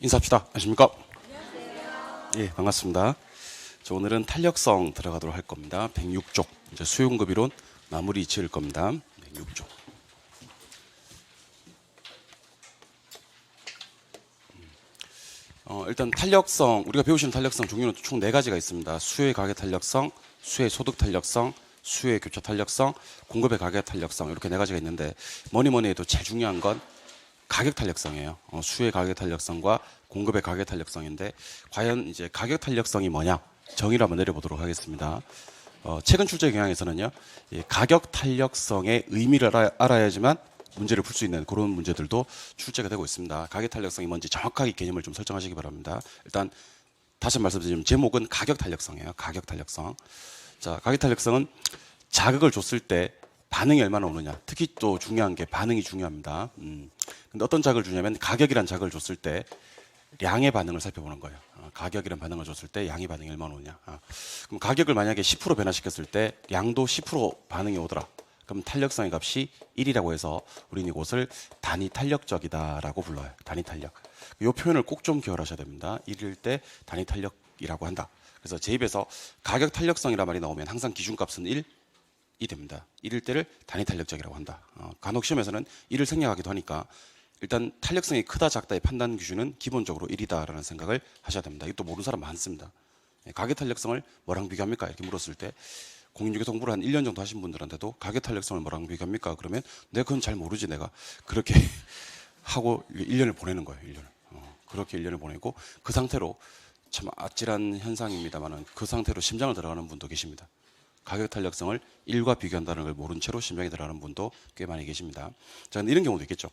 인사합시다. 안녕하십니까? 예, 반갑습니다. 오늘은 탄력성 들어가도록 할 겁니다. 106쪽. 이제 수용급 이론 마무리 지을 겁니다. 106쪽. 일단 탄력성, 우리가 배우시는 탄력성 종류는 총 4가지가 있습니다. 수요의 가격 탄력성, 수요의 소득 탄력성, 수요의 교차 탄력성, 공급의 가격 탄력성, 이렇게 4가지가 있는데 뭐니 해도 제일 중요한 건 가격 탄력성이에요. 수요의 가격 탄력성과 공급의 가격 탄력성인데 과연 이제 가격 탄력성이 뭐냐? 정의를 한번 내려보도록 하겠습니다. 최근 출제 경향에서는요, 가격 탄력성의 의미를 알아야지만 문제를 풀 수 있는 그런 문제들도 출제가 되고 있습니다. 가격 탄력성이 뭔지 정확하게 개념을 좀 설정하시기 바랍니다. 일단 다시 말씀드리면 제목은 가격 탄력성이에요. 가격 탄력성. 자, 가격 탄력성은 자극을 줬을 때 반응이 얼마나 오느냐. 특히 또 중요한 게 반응이 중요합니다. 근데 어떤 자극을 주냐면 가격이란 자극을 줬을 때 양의 반응을 살펴보는 거예요. 가격이란 반응을 줬을 때 양의 반응이 얼마나 오냐. 그럼 가격을 만약에 10% 변화시켰을 때 양도 10% 반응이 오더라. 그럼 탄력성의 값이 1이라고 해서 우리는 이것을 단위 탄력적이다라고 불러요. 단위 탄력. 이 표현을 꼭 좀 기억하셔야 됩니다. 1일 때 단위 탄력이라고 한다. 그래서 제 입에서 가격 탄력성이란 말이 나오면 항상 기준값은 1이 됩니다. 1일 때를 단위 탄력적이라고 한다. 간혹 시험에서는 1을 생략하기도 하니까 일단 탄력성이 크다 작다의 판단 기준은 기본적으로 1이다라는 생각을 하셔야 됩니다. 이것도 모르는 사람 많습니다. 가격 탄력성을 뭐랑 비교합니까? 이렇게 물었을 때 공인중개사 공부를 한 1년 정도 하신 분들한테도 가격 탄력성을 뭐랑 비교합니까? 그러면 내가 그건 잘 모르지 내가. 그렇게 하고 1년을 보내는 거예요. 1년을. 그렇게 1년을 보내고 그 상태로 참 아찔한 현상입니다만 그 상태로 심장을 들어가는 분도 계십니다. 가격 탄력성을 1과 비교한다는 걸 모른 채로 심장에 들어가는 분도 꽤 많이 계십니다. 자, 근데 이런 경우도 있겠죠.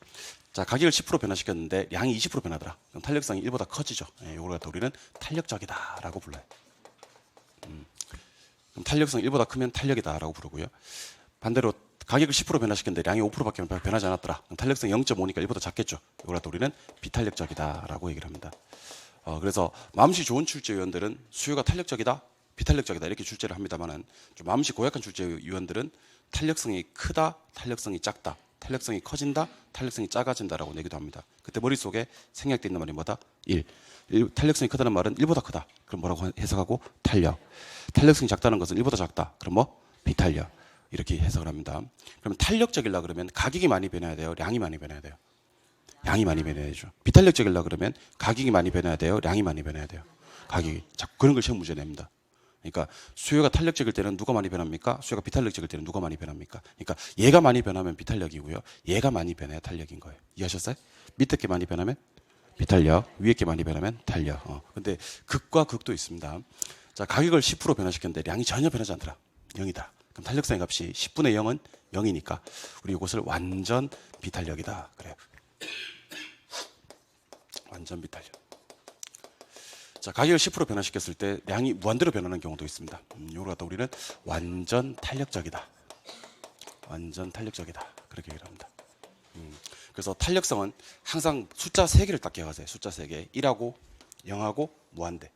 자, 가격을 10% 변화시켰는데 양이 20% 변하더라. 그럼 탄력성이 1보다 커지죠. 이걸 갖다 우리는 탄력적이다라고 불러요. 그럼 탄력성이 1보다 크면 탄력이다라고 부르고요. 반대로 가격을 10% 변화시켰는데 양이 5%밖에 변하지 않았더라. 그럼 탄력성이 0.5니까 1보다 작겠죠. 이걸 갖다 우리는 비탄력적이다라고 얘기를 합니다. 그래서 마음씨 좋은 출제위원들은 수요가 탄력적이다, 비탄력적이다 이렇게 출제를 합니다만은 좀 마음씨 고약한 출제위원들은 탄력성이 크다, 탄력성이 작다, 탄력성이 커진다, 탄력성이 작아진다라고 내기도 합니다. 그때 머릿속에 생략되어 있는 말이 뭐다? 1. 탄력성이 크다는 말은 1보다 크다. 그럼 뭐라고 해석하고? 탄력. 탄력성이 작다는 것은 1보다 작다. 그럼 뭐? 비탄력. 이렇게 해석을 합니다. 그러면 탄력적이려 그러면 가격이 많이 변해야 돼요? 량이 많이 변해야 돼요? 양이 많이 변해야죠. 비탄력적이려 그러면 가격이 많이 변해야 돼요? 량이 많이 변해야 돼요? 가격이. 자꾸 그런 걸 시험 문제 냅니다. 그러니까 수요가 탄력적일 때는 누가 많이 변합니까? 수요가 비탄력적일 때는 누가 많이 변합니까? 그러니까 얘가 많이 변하면 비탄력이고요. 얘가 많이 변해야 탄력인 거예요. 이해하셨어요? 밑에 게 많이 변하면 비탄력, 위에 게 많이 변하면 탄력. 근데 극과 극도 있습니다. 자, 가격을 10% 변화시켰는데 양이 전혀 변하지 않더라. 0이다. 그럼 탄력성의 값이 10분의 0은 0이니까 우리 이것을 완전 비탄력이다. 그래요. 완전 비탄력. 자, 가격을 10% 변화시켰을 때 양이 무한대로 변하는 경우도 있습니다. 이걸 갖다 우리는 완전 탄력적이다. 완전 탄력적이다. 그렇게 얘기를 합니다. 그래서 탄력성은 항상 숫자 3개를 딱 기억하세요. 숫자 3개. 1하고 0하고 무한대.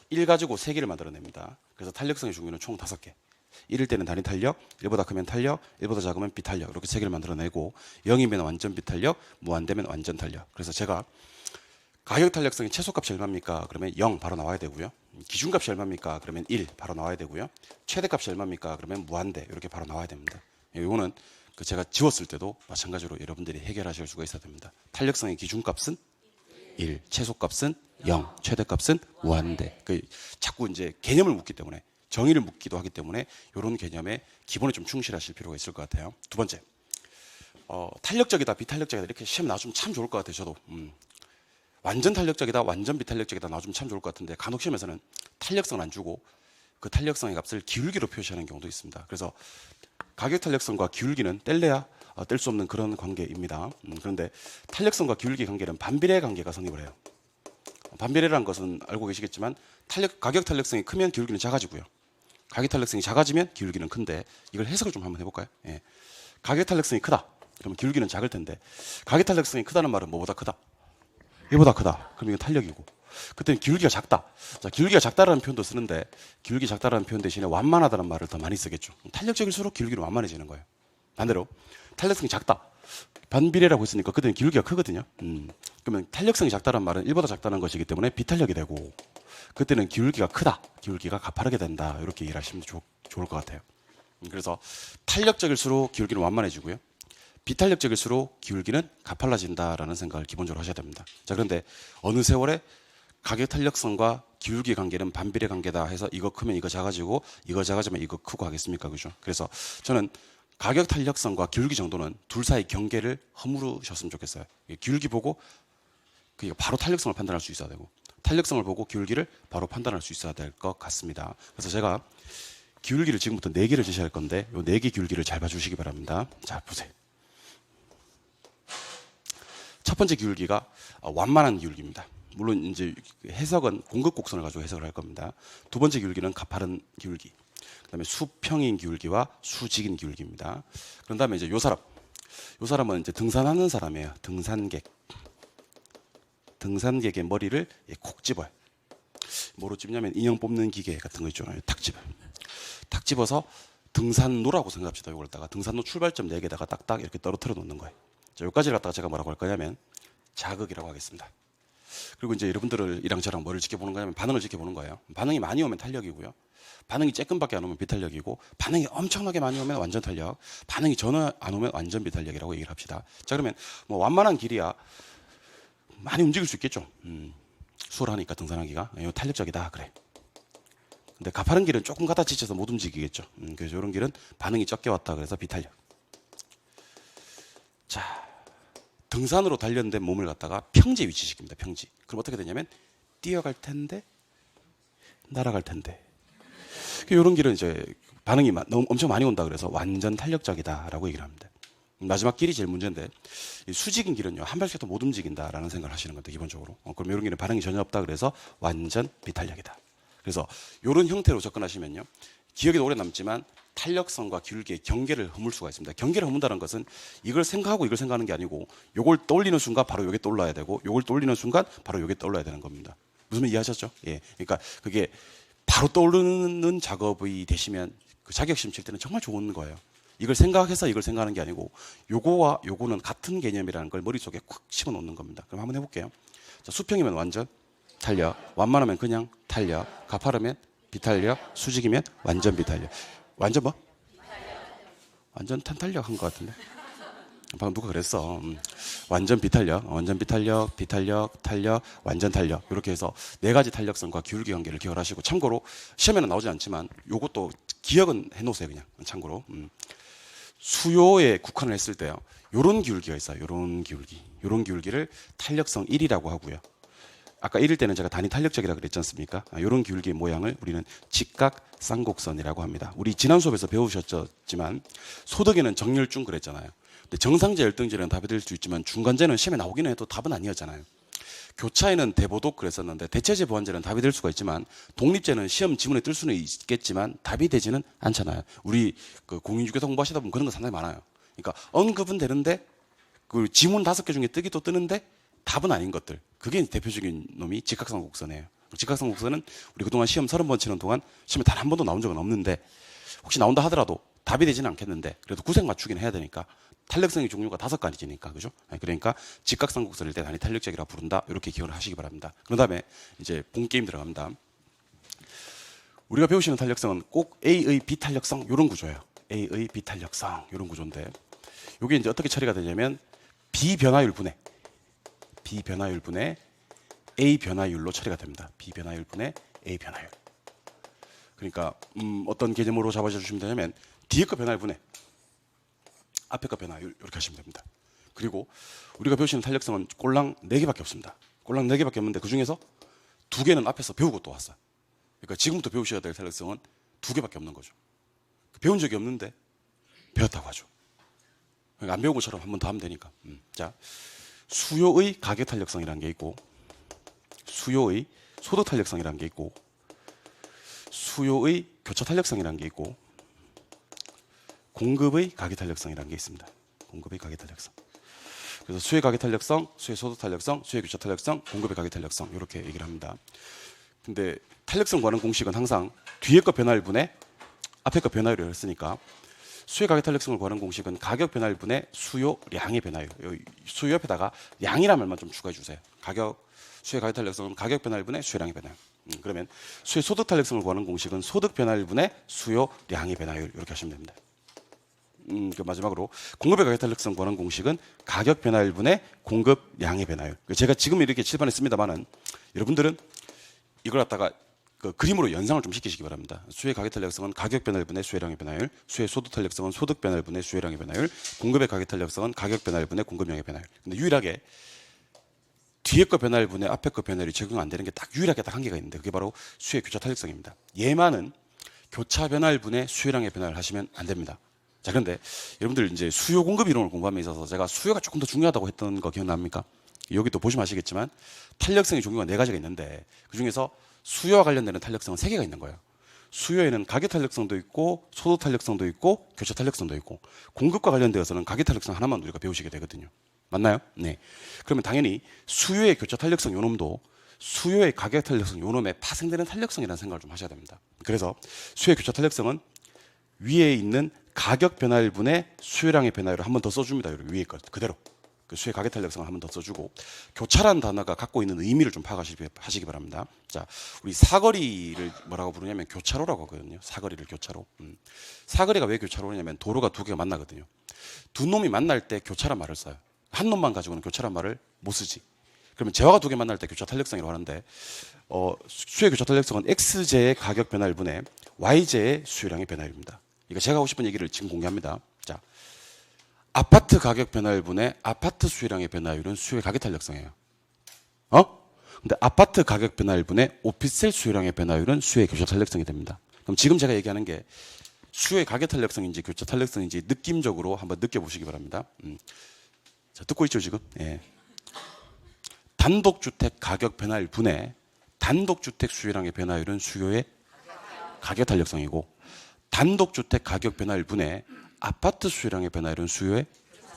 1 가지고 3개를 만들어냅니다. 그래서 탄력성의 종류는 총 5개. 1일 때는 단위 탄력, 1보다 크면 탄력, 1보다 작으면 비탄력. 이렇게 3개를 만들어내고 0이면 완전 비탄력, 무한대면 완전 탄력. 그래서 제가 가격 탄력성이 최소값이 얼마입니까? 그러면 0 바로 나와야 되고요. 기준값이 얼마입니까? 그러면 1 바로 나와야 되고요. 최대값이 얼마입니까? 그러면 무한대 이렇게 바로 나와야 됩니다. 이거는 제가 지웠을 때도 마찬가지로 여러분들이 해결하실 수가 있어야 됩니다. 탄력성의 기준값은 1, 최소값은 0, 최대값은 무한대. 자꾸 이제 개념을 묻기 때문에 정의를 묻기도 하기 때문에 이런 개념에 기본에 좀 충실하실 필요가 있을 것 같아요. 두 번째, 탄력적이다, 비탄력적이다 이렇게 시험 나와주면 참 좋을 것 같아요. 저도. 완전 탄력적이다, 완전 비탄력적이다 나와주면 참 좋을 것 같은데 간혹 시험에서는 탄력성을 안 주고 그 탄력성의 값을 기울기로 표시하는 경우도 있습니다. 그래서 가격 탄력성과 기울기는 뗄래야 뗄 수 없는 그런 관계입니다. 그런데 탄력성과 기울기 관계는 반비례 관계가 성립을 해요. 반비례라는 것은 알고 계시겠지만 가격 탄력성이 크면 기울기는 작아지고요. 가격 탄력성이 작아지면 기울기는 큰데 이걸 해석을 좀 한번 해볼까요? 예. 가격 탄력성이 크다. 그러면 기울기는 작을 텐데 가격 탄력성이 크다는 말은 뭐보다 크다? 1보다 크다. 그럼 이건 탄력이고 그때는 기울기가 작다. 자, 기울기가 작다라는 표현도 쓰는데 기울기 작다라는 표현 대신에 완만하다는 말을 더 많이 쓰겠죠. 탄력적일수록 기울기는 완만해지는 거예요. 반대로 탄력성이 작다. 반비례라고 했으니까 그때는 기울기가 크거든요. 그러면 탄력성이 작다는 말은 1보다 작다는 것이기 때문에 비탄력이 되고, 그때는 기울기가 크다, 기울기가 가파르게 된다, 이렇게 이해를 하시면 좋을 것 같아요. 그래서 탄력적일수록 기울기는 완만해지고요, 비탄력적일수록 기울기는 가팔라진다라는 생각을 기본적으로 하셔야 됩니다. 자, 그런데 어느 세월에 가격 탄력성과 기울기 관계는 반비례 관계다 해서 이거 크면 이거 작아지고 이거 작아지면 이거 크고 하겠습니까? 그죠? 그래서 저는 가격 탄력성과 기울기 정도는 둘 사이 경계를 허물으셨으면 좋겠어요. 기울기 보고 바로 탄력성을 판단할 수 있어야 되고, 탄력성을 보고 기울기를 바로 판단할 수 있어야 될 것 같습니다. 그래서 제가 기울기를 지금부터 4개를 제시할 건데 이 4개 기울기를 잘 봐주시기 바랍니다. 자, 보세요. 첫 번째 기울기가 완만한 기울기입니다. 물론 이제 해석은 공급 곡선을 가지고 해석을 할 겁니다. 두 번째 기울기는 가파른 기울기, 그다음에 수평인 기울기와 수직인 기울기입니다. 그런 다음에 이제 요 사람은 이제 등산하는 사람이에요. 등산객의 머리를 콕 집어요. 뭐로 집냐면 인형 뽑는 기계 같은 거 있잖아요. 탁 집어서 등산로라고 생각합시다. 이걸 갖다가 등산로 출발점 4개다가 딱딱 이렇게 떨어뜨려 놓는 거예요. 자, 여기까지를 갖다가 제가 뭐라고 할 거냐면 자극이라고 하겠습니다. 그리고 이제 여러분들이랑 저랑 뭐를 지켜보는 거냐면 반응을 지켜보는 거예요. 반응이 많이 오면 탄력이고요, 반응이 조금밖에 안 오면 비탄력이고, 반응이 엄청나게 많이 오면 완전 탄력, 반응이 전혀 안 오면 완전 비탄력이라고 얘기를 합시다. 자, 그러면 뭐 완만한 길이야 많이 움직일 수 있겠죠. 수월하니까 등산하기가 이거 탄력적이다 그래. 근데 가파른 길은 조금 가다 지쳐서 못 움직이겠죠. 그래서 이런 길은 반응이 적게 왔다 그래서 비탄력. 자, 등산으로 단련된 몸을 갖다가 평지에 위치시킵니다. 평지. 그럼 어떻게 되냐면 뛰어갈 텐데 날아갈 텐데. 이런 길은 이제 반응이 엄청 많이 온다 그래서 완전 탄력적이다라고 얘기를 합니다. 마지막 길이 제일 문제인데, 이 수직인 길은요 한 발짝도 못 움직인다라는 생각을 하시는 건데 기본적으로. 그럼 이런 길은 반응이 전혀 없다 그래서 완전 비탄력이다. 그래서 이런 형태로 접근하시면요 기억에 오래 남지만 탄력성과 기울기의 경계를 허물 수가 있습니다. 경계를 허문다는 것은 이걸 생각하고 이걸 생각하는 게 아니고 요걸 떠올리는 순간 바로 요게 떠올라야 되고 요걸 떠올리는 순간 바로 요게 떠올라야 되는 겁니다. 무슨 말 이해하셨죠? 예. 그러니까 그게 바로 떠오르는 작업이 되시면 그 자격시험 칠 때는 정말 좋은 거예요. 이걸 생각해서 이걸 생각하는 게 아니고 요거와 요거는 같은 개념이라는 걸 머릿속에 콱 집어넣는 겁니다. 그럼 한번 해볼게요. 자, 수평이면 완전 탄력, 완만하면 그냥 탄력, 가파르면 비탄력, 수직이면 완전 비탄력. 완전 뭐? 완전 탄탄력 한 것 같은데. 방금 누가 그랬어. 완전 비탄력, 완전 비탄력, 비탄력, 탄력, 완전 탄력. 이렇게 해서 4가지 탄력성과 기울기 관계를 기억을 하시고, 참고로 시험에는 나오지 않지만 요것도 기억은 해놓으세요. 그냥 참고로. 수요에 국한을 했을 때요 요런 기울기가 있어요. 요런 기울기를 탄력성 1이라고 하고요, 아까 1일 때는 제가 단위 탄력적이라고 그랬지 않습니까? 이런 기울기의 모양을 우리는 직각 쌍곡선이라고 합니다. 우리 지난 수업에서 배우셨지만 소득에는 정렬중 그랬잖아요. 근데 정상제 열등제는 답이 될 수 있지만 중간제는 시험에 나오기는 해도 답은 아니었잖아요. 교차에는 대보독 그랬었는데 대체제 보완제는 답이 될 수가 있지만 독립제는 시험 지문에 뜰 수는 있겠지만 답이 되지는 않잖아요. 우리 그 공인중개사 공부하시다 보면 그런 거 상당히 많아요. 그러니까 언급은 되는데 그 지문 5개 중에 뜨기 또 뜨는데 답은 아닌 것들, 그게 대표적인 놈이 직각삼각곡선이에요. 직각삼각곡선은 우리 그동안 시험 30번 치는 동안 시험에 단 한 번도 나온 적은 없는데, 혹시 나온다 하더라도 답이 되지는 않겠는데 그래도 구색 맞추기는 해야 되니까 탄력성의 종류가 5가지니까, 그죠? 그러니까 직각삼각곡선일 때 단위 탄력적이라 부른다, 이렇게 기억을 하시기 바랍니다. 그 다음에 이제 본 게임 들어갑니다. 우리가 배우시는 탄력성은 꼭 A의 비탄력성 이런 구조예요. A의 비탄력성 이런 구조인데, 이게 이제 어떻게 처리가 되냐면 비변화율 분해 A 변화율로 처리가 됩니다. B 변화율 분의 A 변화율. 그러니까 어떤 개념으로 잡아주시면 되냐면 뒤에 거 변화율 분의 앞에 거 변화율 이렇게 하시면 됩니다. 그리고 우리가 배우시는 탄력성은 꼴랑 4개밖에 없습니다. 꼴랑 4개밖에 없는데 그 중에서 2개는 앞에서 배우고 또 왔어요. 그러니까 지금부터 배우셔야 될 탄력성은 2개밖에 없는 거죠. 배운 적이 없는데 배웠다고 하죠. 그러니까 안 배운 것처럼 한 번 더 하면 되니까. 자, 수요의 가격 탄력성이라는 게 있고, 수요의 소득 탄력성이라는 게 있고, 수요의 교차 탄력성이라는 게 있고, 공급의 가격 탄력성이라는 게 있습니다. 공급의 가격 탄력성. 그래서 수요의 가격 탄력성, 수요의 소득 탄력성, 수요의 교차 탄력성, 공급의 가격 탄력성 이렇게 얘기를 합니다. 근데 탄력성 구하는 공식은 항상 뒤에 거 변화율 분의 앞에 거 변화율을 했으니까 수요 가격 탄력성을 구하는 공식은 가격 변화율분의 수요량의 변화율. 수요 옆에다가 양이란 말만 좀 추가해 주세요. 수요 가격 탄력성은 가격 변화율분의 수요량의 변화율. 그러면 수요 소득 탄력성을 구하는 공식은 소득 변화율분의 수요량의 변화율. 이렇게 하시면 됩니다. 그 마지막으로 공급의 가격 탄력성 구하는 공식은 가격 변화율분의 공급량의 변화율. 제가 지금 이렇게 칠판에 씁니다만은 여러분들은 이걸 갖다가 그 그림으로 연상을 좀 시키시기 바랍니다. 수요의 가격 탄력성은 가격 변화율분의 수요량의 변화율, 수요의 소득 탄력성은 소득 변화율분의 수요량의 변화율, 공급의 가격 탄력성은 가격 변화율분의 공급량의 변화율. 근데 유일하게 뒤에 거 변화율분의 앞에 거 변화율이 적용 안 되는 게 딱 유일하게 딱 한계가 있는데 그게 바로 수요의 교차 탄력성입니다. 얘만은 교차 변화율분의 수요량의 변화를 하시면 안 됩니다. 자, 그런데 여러분들 이제 수요 공급 이론을 공부함에 있어서 제가 수요가 조금 더 중요하다고 했던 거 기억납니까? 여기도 보시면 아시겠지만 탄력성의 종류가 4가지가 있는데 그 중에서 수요와 관련되는 탄력성은 3개가 있는 거예요. 수요에는 가격 탄력성도 있고 소득 탄력성도 있고 교차 탄력성도 있고 공급과 관련되어서는 가격 탄력성 하나만 우리가 배우시게 되거든요. 맞나요? 네. 그러면 당연히 수요의 교차 탄력성 요놈도 수요의 가격 탄력성 요놈에 파생되는 탄력성이라는 생각을 좀 하셔야 됩니다. 그래서 수요의 교차 탄력성은 위에 있는 가격 변화율분의 수요량의 변화율을 한 번 더 써줍니다. 여기 위에 거 그대로. 그 수요 가격 탄력성을 한 번 더 써주고 교차라는 단어가 갖고 있는 의미를 좀 파악하시기 바랍니다. 자, 우리 사거리를 뭐라고 부르냐면 교차로라고 하거든요. 사거리를 교차로. 사거리가 왜 교차로냐면 도로가 두 개가 만나거든요. 두 놈이 만날 때 교차란 말을 써요. 한 놈만 가지고는 교차란 말을 못 쓰지. 그러면 재화가 두 개 만날 때 교차 탄력성이라고 하는데 수요 교차 탄력성은 X제의 가격 변화율분의 Y제의 수요량의 변화율입니다. 이거 제가 하고 싶은 얘기를 지금 공개합니다. 자, 아파트 가격 변화율분의 아파트 수요량의 변화율은 수요의 가격 탄력성이에요. 근데 아파트 가격 변화율분의 오피스텔 수요량의 변화율은 수요의 교차 탄력성이 됩니다. 그럼 지금 제가 얘기하는 게 수요의 가격 탄력성인지 교차 탄력성인지 느낌적으로 한번 느껴보시기 바랍니다. 자, 듣고 있죠 지금? 예. 단독주택 가격 변화율분의 단독주택 수요량의 변화율은 수요의 가격 탄력성이고 단독주택 가격 변화율분의 아파트 수요량의 변화율은 수요의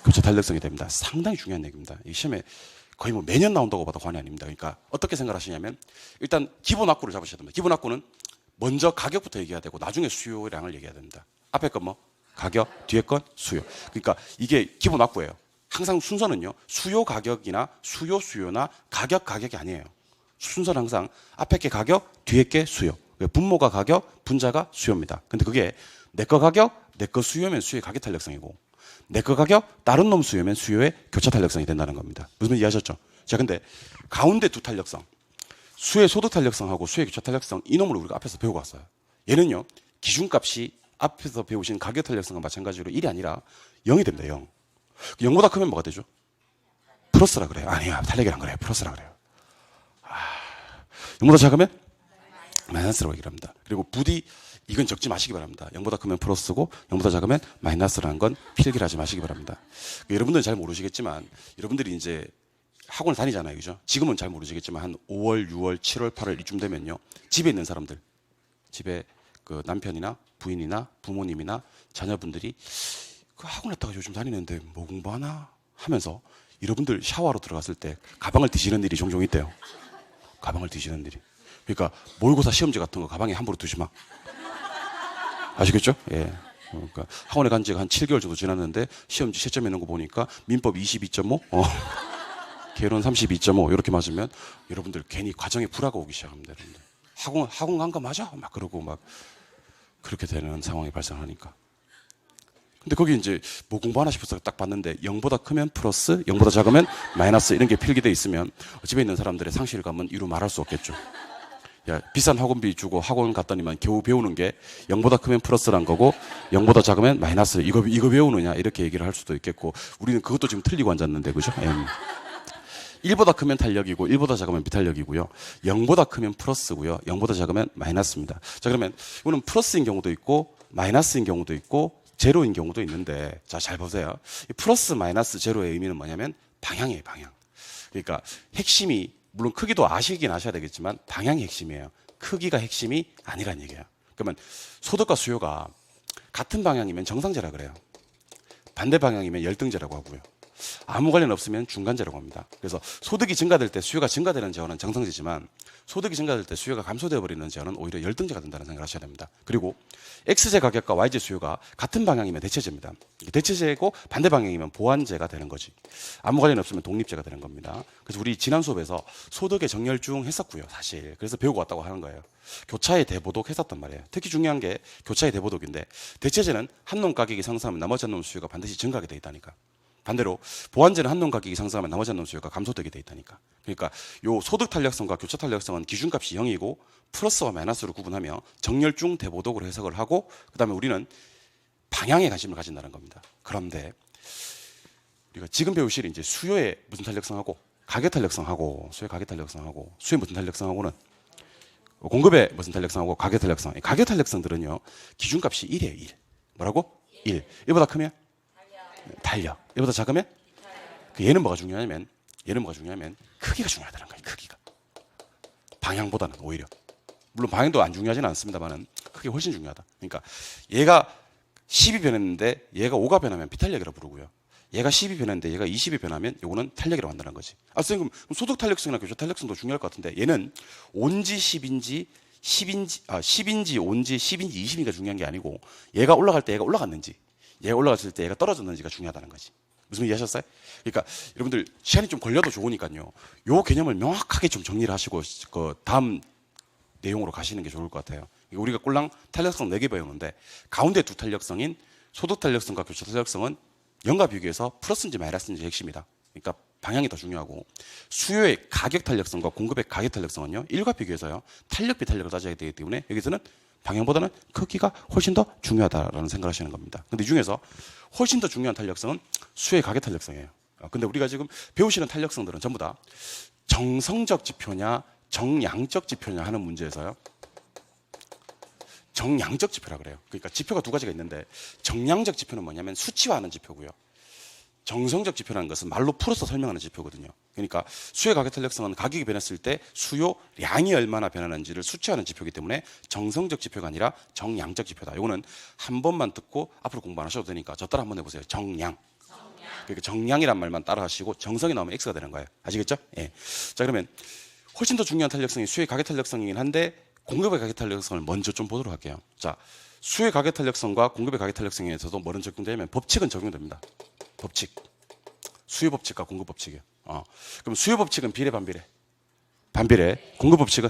교차 탄력성이 됩니다. 상당히 중요한 얘기입니다. 이 시험에 거의 뭐 매년 나온다고 봐도 과언이 아닙니다. 그러니까 어떻게 생각하시냐면 일단 기본 확구를 잡으셔야 됩니다. 기본 확구는 먼저 가격부터 얘기해야 되고 나중에 수요량을 얘기해야 됩니다. 앞에 건 뭐 가격, 뒤에 건 수요. 그러니까 이게 기본 확구예요. 항상 순서는요. 수요 가격이나 수요나 가격이 아니에요. 순서는 항상 앞에 게 가격, 뒤에 게 수요. 분모가 가격, 분자가 수요입니다. 근데 그게 내 거 가격, 내 거 수요면 수요의 가격 탄력성이고 내 거 가격, 다른 놈 수요면 수요의 교차 탄력성이 된다는 겁니다. 무슨 말인지 이해하셨죠? 자, 근데 가운데 두 탄력성, 수요의 소득 탄력성하고 수요의 교차 탄력성 이 놈을 우리가 앞에서 배우고 왔어요. 얘는요. 기준값이 앞에서 배우신 가격 탄력성과 마찬가지로 1이 아니라 0이 됩니다. 0. 0보다 크면 뭐가 되죠? 플러스라 그래요. 아니야. 탄력이란 그래요. 플러스라 그래요. 0보다 작으면 마이너스라고 얘기를 합니다. 그리고 부디 이건 적지 마시기 바랍니다. 0보다 크면 플러스고 0보다 작으면 마이너스라는 건 필기를 하지 마시기 바랍니다. 여러분들은 잘 모르시겠지만 여러분들이 이제 학원을 다니잖아요. 그죠? 지금은 잘 모르시겠지만 한 5월, 6월, 7월, 8월 이쯤 되면요. 집에 있는 사람들, 집에 그 남편이나 부인이나 부모님이나 자녀분들이 그 학원 갔다가 요즘 다니는데 뭐 공부하나 하면서 여러분들 샤워하러 들어갔을 때 가방을 뒤지는 일이 종종 있대요. 가방을 뒤지는 일이. 그러니까 모의고사 시험지 같은 거 가방에 함부로 두지 마. 아시겠죠? 예. 그러니까 학원에 간 지가 한 7개월 정도 지났는데 시험지 채점 있는 거 보니까 민법 22.5, 개론 32.5 이렇게 맞으면 여러분들 괜히 과정에 불화가 오기 시작합니다. 여러분들. 학원 간 거 맞아? 막 그러고 막 그렇게 되는 상황이 발생하니까. 근데 거기 이제 뭐 공부하나 싶어서 딱 봤는데 0보다 크면 플러스, 0보다 작으면 마이너스 이런 게 필기돼 있으면 집에 있는 사람들의 상실감은 이루 말할 수 없겠죠. 야, 비싼 학원비 주고 학원 갔더니만 겨우 배우는 게 0보다 크면 플러스란 거고 0보다 작으면 마이너스. 이거 배우느냐 이렇게 얘기를 할 수도 있겠고 우리는 그것도 지금 틀리고 앉았는데 그죠? 1보다 크면 탄력이고 1보다 작으면 비탄력이고요. 0보다 크면 플러스고요. 0보다 작으면 마이너스입니다. 자, 그러면 이거는 플러스인 경우도 있고 마이너스인 경우도 있고 제로인 경우도 있는데 자, 잘 보세요. 이 플러스 마이너스 제로의 의미는 뭐냐면 방향이에요. 방향. 그러니까 핵심이 물론 크기도 아시긴 아셔야 되겠지만 방향이 핵심이에요. 크기가 핵심이 아니란 얘기예요. 그러면 소득과 수요가 같은 방향이면 정상제라 그래요. 반대 방향이면 열등제라고 하고요. 아무 관련 없으면 중간재라고 합니다. 그래서 소득이 증가될 때 수요가 증가되는 재원은 정성지지만 소득이 증가될 때 수요가 감소되어 버리는 재원은 오히려 열등제가 된다는 생각을 하셔야 됩니다. 그리고 X제 가격과 Y제 수요가 같은 방향이면 대체제입니다. 대체제고 반대 방향이면 보완제가 되는 거지. 아무 관련 없으면 독립제가 되는 겁니다. 그래서 우리 지난 수업에서 소득의 정렬중 했었고요, 사실. 그래서 배우고 왔다고 하는 거예요. 교차의 대보독 했었단 말이에요. 특히 중요한 게 교차의 대보독인데 대체제는 한 놈 가격이 상승하면 나머지 한 놈 수요가 반드시 증가하게 돼 있다니까. 반대로 보완제는 한 놈 가격이 상승하면 나머지 한 놈 수요가 감소되게 돼 있다니까. 그러니까 요 소득 탄력성과 교차 탄력성은 기준값이 0이고 플러스와 마이너스로 구분하며 정렬중 대보독으로 해석을 하고 그다음에 우리는 방향에 관심을 가진다는 겁니다. 그런데 우리가 지금 배우실 이제 수요의 무슨 탄력성하고 가격 탄력성하고 수요의 가격 탄력성하고 수요의 무슨 탄력성하고는 공급의 무슨 탄력성하고 가격 탄력성. 가격 탄력성들은요 기준값이 1이에요. 1. 뭐라고? 1. 1보다 크면 탄력. 1보다 작으면 그 얘는 뭐가 중요하냐면 크기가 중요하다는 거예요. 크기가. 방향보다는 오히려. 물론 방향도 안 중요하지는 않습니다만은 크기가 훨씬 중요하다. 그러니까 얘가 10이 변했는데 얘가 5가 변하면 비탄력이라고 부르고요. 얘가 10이 변했는데 얘가 20이 변하면 요거는 탄력이라고 한다는 거지. 선생님 그럼 소득 탄력성이나 교차 탄력성도 중요할 것 같은데 얘는 온지 10인지 10인지 온지 10인지 20인지가 중요한 게 아니고 얘가 올라갈 때 얘가 올라갔는지 얘가 올라갔을 때 얘가 떨어졌는지가 중요하다는 거지. 무슨 얘기 하셨어요? 그러니까 여러분들 시간이 좀 걸려도 좋으니까요. 요 개념을 명확하게 좀 정리를 하시고 그 다음 내용으로 가시는 게 좋을 것 같아요. 우리가 꼴랑 탄력성 4개 배우는데 가운데 두 탄력성인 소득 탄력성과 교차 탄력성은 0과 비교해서 플러스인지 마이너스인지 핵심이다. 그러니까 방향이 더 중요하고 수요의 가격 탄력성과 공급의 가격 탄력성은요 1과 비교해서요 탄력 비탄력을 따져야 되기 때문에 여기서는 방향보다는 크기가 훨씬 더 중요하다라는 생각을 하시는 겁니다. 근데 이 중에서 훨씬 더 중요한 탄력성은 수요의 가격 탄력성이에요. 근데 우리가 지금 배우시는 탄력성들은 전부 다 정성적 지표냐 정량적 지표냐 하는 문제에서요. 정량적 지표라 그래요. 그러니까 지표가 두 가지가 있는데 정량적 지표는 뭐냐면 수치화하는 지표고요. 정성적 지표라는 것은 말로 풀어서 설명하는 지표거든요. 그러니까 수요의 가격 탄력성은 가격이 변했을 때 수요량이 얼마나 변하는지를 수치하는 지표이기 때문에 정성적 지표가 아니라 정량적 지표다. 이거는 한 번만 듣고 앞으로 공부 안 하셔도 되니까 저 따라 한번 해보세요. 정량. 그러니까 정량이란 말만 따라 하시고 정성이 나오면 X가 되는 거예요. 아시겠죠? 예. 자 그러면 훨씬 더 중요한 탄력성이 수요의 가격 탄력성이긴 한데 공급의 가격 탄력성을 먼저 좀 보도록 할게요. 자, 수요의 가격 탄력성과 공급의 가격 탄력성에서도 뭐는 적용되냐면 법칙은 적용됩니다. 법칙. 수요 법칙과 공급 법칙이요. 그럼 수요 법칙은 비례 반비례. 반비례. 공급 법칙은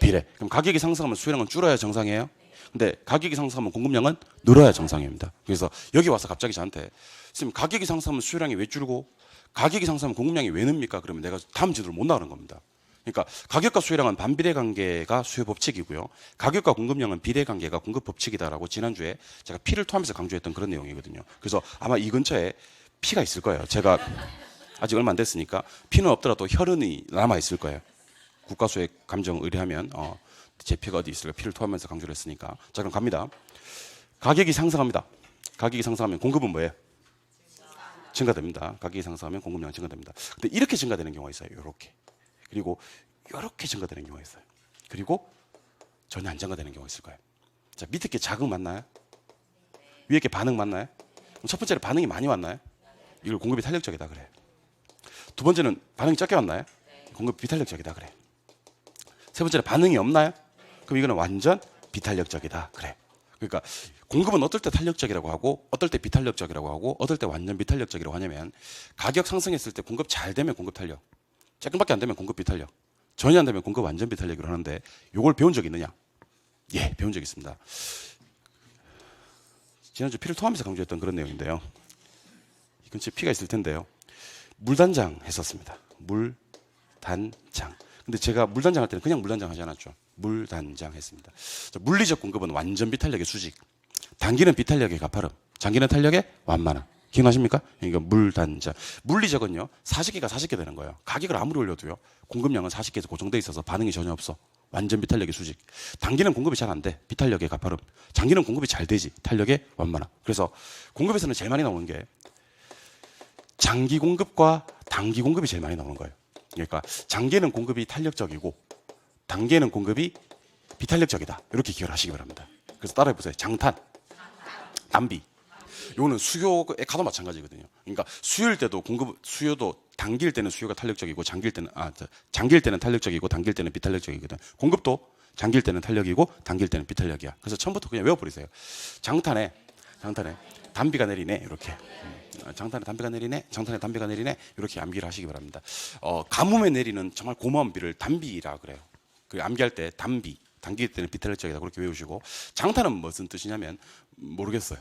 비례. 그럼 가격이 상승하면 수요량은 줄어야 정상이에요. 근데 가격이 상승하면 공급량은 늘어야 정상입니다. 그래서 여기 와서 갑자기 저한테 선생님 가격이 상승하면 수요량이 왜 줄고 가격이 상승하면 공급량이 왜 늡니까? 그러면 내가 다음 지도를 못 나가는 겁니다. 그러니까 가격과 수요량은 반비례 관계가 수요 법칙이고요. 가격과 공급량은 비례 관계가 공급 법칙이다라고 지난주에 제가 P를 토하면서 강조했던 그런 내용이거든요. 그래서 아마 이 근처에 P가 있을 거예요. 제가 아직 얼마 안 됐으니까 P는 없더라도 혈흔이 남아 있을 거예요. 국가수액 감정 의뢰하면 제 P가 어디 있을까? P를 토하면서 강조를 했으니까. 자 그럼 갑니다. 가격이 상승합니다. 가격이 상승하면 공급은 뭐예요? 증가됩니다. 가격이 상승하면 공급량은 증가됩니다. 근데 이렇게 증가되는 경우가 있어요. 이렇게. 그리고 이렇게 증가되는 경우가 있어요. 그리고 전혀 안 증가되는 경우가 있을 거예요. 자, 밑에 게 자극 맞나요? 위에 게 반응 맞나요? 그럼 첫 번째는 반응이 많이 왔나요? 이걸 공급이 탄력적이다 그래. 두 번째는 반응이 적게 왔나요? 공급이 비탄력적이다 그래. 세 번째는 반응이 없나요? 그럼 이거는 완전 비탄력적이다 그래. 그러니까 공급은 어떨 때 탄력적이라고 하고 어떨 때 비탄력적이라고 하고 어떨 때 완전 비탄력적이라고 하냐면 가격 상승했을 때 공급 잘 되면 공급 탄력, 조금밖에 안 되면 공급 비탄력, 전혀 안 되면 공급 완전 비탄력으로 하는데 이걸 배운 적 있느냐? 예, 배운 적 있습니다. 지난주 P를 토하면서 강조했던 그런 내용인데요. 이 근처에 P가 있을 텐데요. 물단장 했었습니다. 물단장. 근데 제가 물단장 할 때는 그냥 물단장 하지 않았죠. 물단장 했습니다. 자, 물리적 공급은 완전 비탄력의 수직, 단기는 비탄력의 가파름, 장기는 탄력의 완만함. 기억나십니까? 그러니까 물단장. 물리적은요, 40개가 40개 되는 거예요. 가격을 아무리 올려도요, 공급량은 40개에서 고정돼 있어서 반응이 전혀 없어. 완전 비탄력의 수직. 단기는 공급이 잘 안 돼. 비탄력의 가파름. 장기는 공급이 잘 되지. 탄력의 완만함. 그래서 공급에서는 제일 많이 나오는 게 장기 공급과 단기 공급이 제일 많이 나오는 거예요. 그러니까 장기에는 공급이 탄력적이고 단기에는 공급이 비탄력적이다. 이렇게 기억을 하시기 바랍니다. 그래서 따라해 보세요. 장탄, 단비. 요거는 수요에 가도 마찬가지거든요. 그러니까 수요일 때도 수요도 당길 때는 수요가 탄력적이고 장길 때는 탄력적이고 당길 때는 비탄력적이거든. 공급도 장길 때는 탄력이고 당길 때는 비탄력이야. 그래서 처음부터 그냥 외워버리세요. 장탄에 단비가 내리네 이렇게. 장탄에 단비가 내리네, 장탄에 단비가 내리네 이렇게 암기를 하시기 바랍니다. 가뭄에 내리는 정말 고마운 비를 단비라 그래요. 그 암기할 때 단비, 당길 때는 비탄력적이다 그렇게 외우시고, 장탄은 무슨 뜻이냐면 모르겠어요.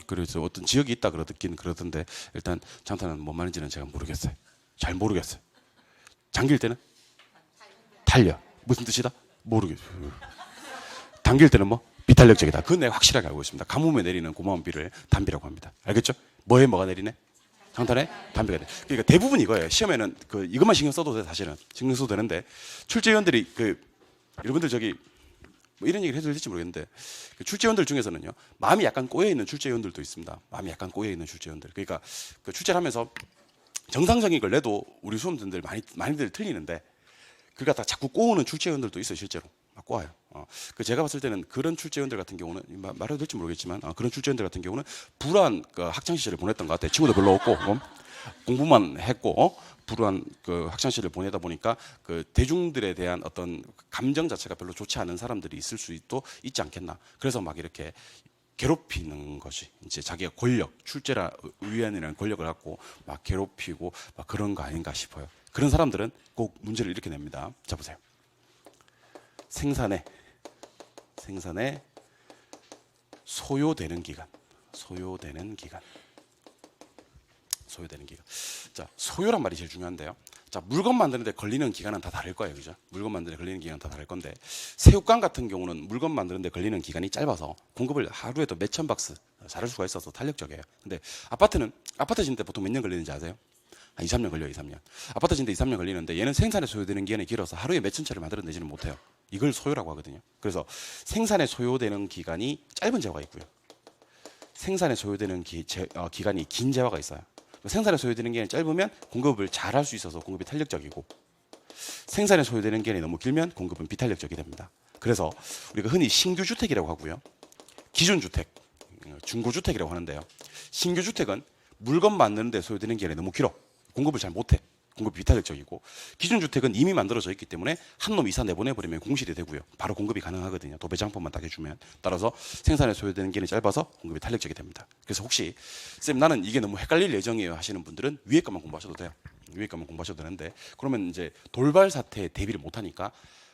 그래서 어떤 지역이 있다 그러긴 그러던데 일단 장탄은 뭔 말인지는 제가 모르겠어요. 잘 모르겠어요. 잠길 때는 탄력. 무슨 뜻이다? 모르겠어요. 당길 때는 뭐? 비탄력적이다. 그건 내가 확실하게 알고 있습니다. 가뭄에 내리는 고마운 비를 단비라고 합니다. 알겠죠? 뭐에 뭐가 내리네? 장탄에 단비가 내리네. 그러니까 대부분 이거예요. 시험에는 이것만 신경 써도 돼. 사실은 신경 써도 되는데, 출제위원들이 여러분들 저기 뭐 이런 얘기를 해도 될지 모르겠는데, 출제위원들 중에서는요 마음이 약간 꼬여있는 출제위원들도 있습니다. 마음이 약간 꼬여있는 출제위원들. 그러니까 출제를 하면서 정상적인 걸 내도 우리 수험생들 많이들 틀리는데, 그걸 갖다 자꾸 꼬우는 출제위원들도 있어요. 실제로 막 꼬아요. 제가 봤을 때는 그런 출제위원들 같은 경우는 말해도 될지 모르겠지만 그런 출제위원들 같은 경우는 불우한 학창 시절을 보냈던 것 같아요. 친구도 별로 없고 공부만 했고 불우한 학창 시절을 보내다 보니까 대중들에 대한 어떤 감정 자체가 별로 좋지 않은 사람들이 있을 수도 있지 않겠나. 그래서 막 이렇게 괴롭히는 것이 이제 자기가 출제라 위원이라는 권력을 갖고 막 괴롭히고 막 그런 거 아닌가 싶어요. 그런 사람들은 꼭 문제를 이렇게 냅니다. 자 보세요. 생산에 소요되는 기간. 자, 소요란 말이 제일 중요한데요. 자, 물건 만드는데 걸리는 기간은 다 다를 거예요, 그죠? 물건 만드는데 걸리는 기간은 다 다를 건데, 새우깡 같은 경우는 물건 만드는데 걸리는 기간이 짧아서 공급을 하루에도 몇천 박스 잘할 수가 있어서 탄력적이에요. 근데 아파트 짓는데 보통 몇 년 걸리는지 아세요? 한 2, 3년 걸려요. 2, 3년. 아파트 짓는데 2, 3년 걸리는데 얘는 생산에 소요되는 기간이 길어서 하루에 몇천 채를 만들어내지는 못해요. 이걸 소요라고 하거든요. 그래서 생산에 소요되는 기간이 짧은 재화가 있고요. 생산에 소요되는 기간이 긴 재화가 있어요. 생산에 소요되는 기간이 짧으면 공급을 잘 할 수 있어서 공급이 탄력적이고, 생산에 소요되는 기간이 너무 길면 공급은 비탄력적이 됩니다. 그래서 우리가 흔히 신규주택이라고 하고요, 기존주택, 중고주택이라고 하는데요. 신규주택은 물건 만드는 데 소요되는 기간이 너무 길어. 공급을 잘 못해. 공급이 비탄력적이고, 기존주택은 이미 만들어져 있기 때문에 한 놈 이사 내보내버리면 공실이 되고요. 바로 공급이 가능하거든요. 도배장법만 딱 해주면. 따라서 생산에 소요되는 기간이 짧아서 공급이 탄력적이 됩니다. 그래서 혹시 쌤 나는 이게 너무 헷갈릴 예정이에요 하시는 분들은 위에 것만 공부하셔도 돼요. 위에 것만 공부하셔도 되는데, 그러면 이제 돌발 사태에 대비를 못하니까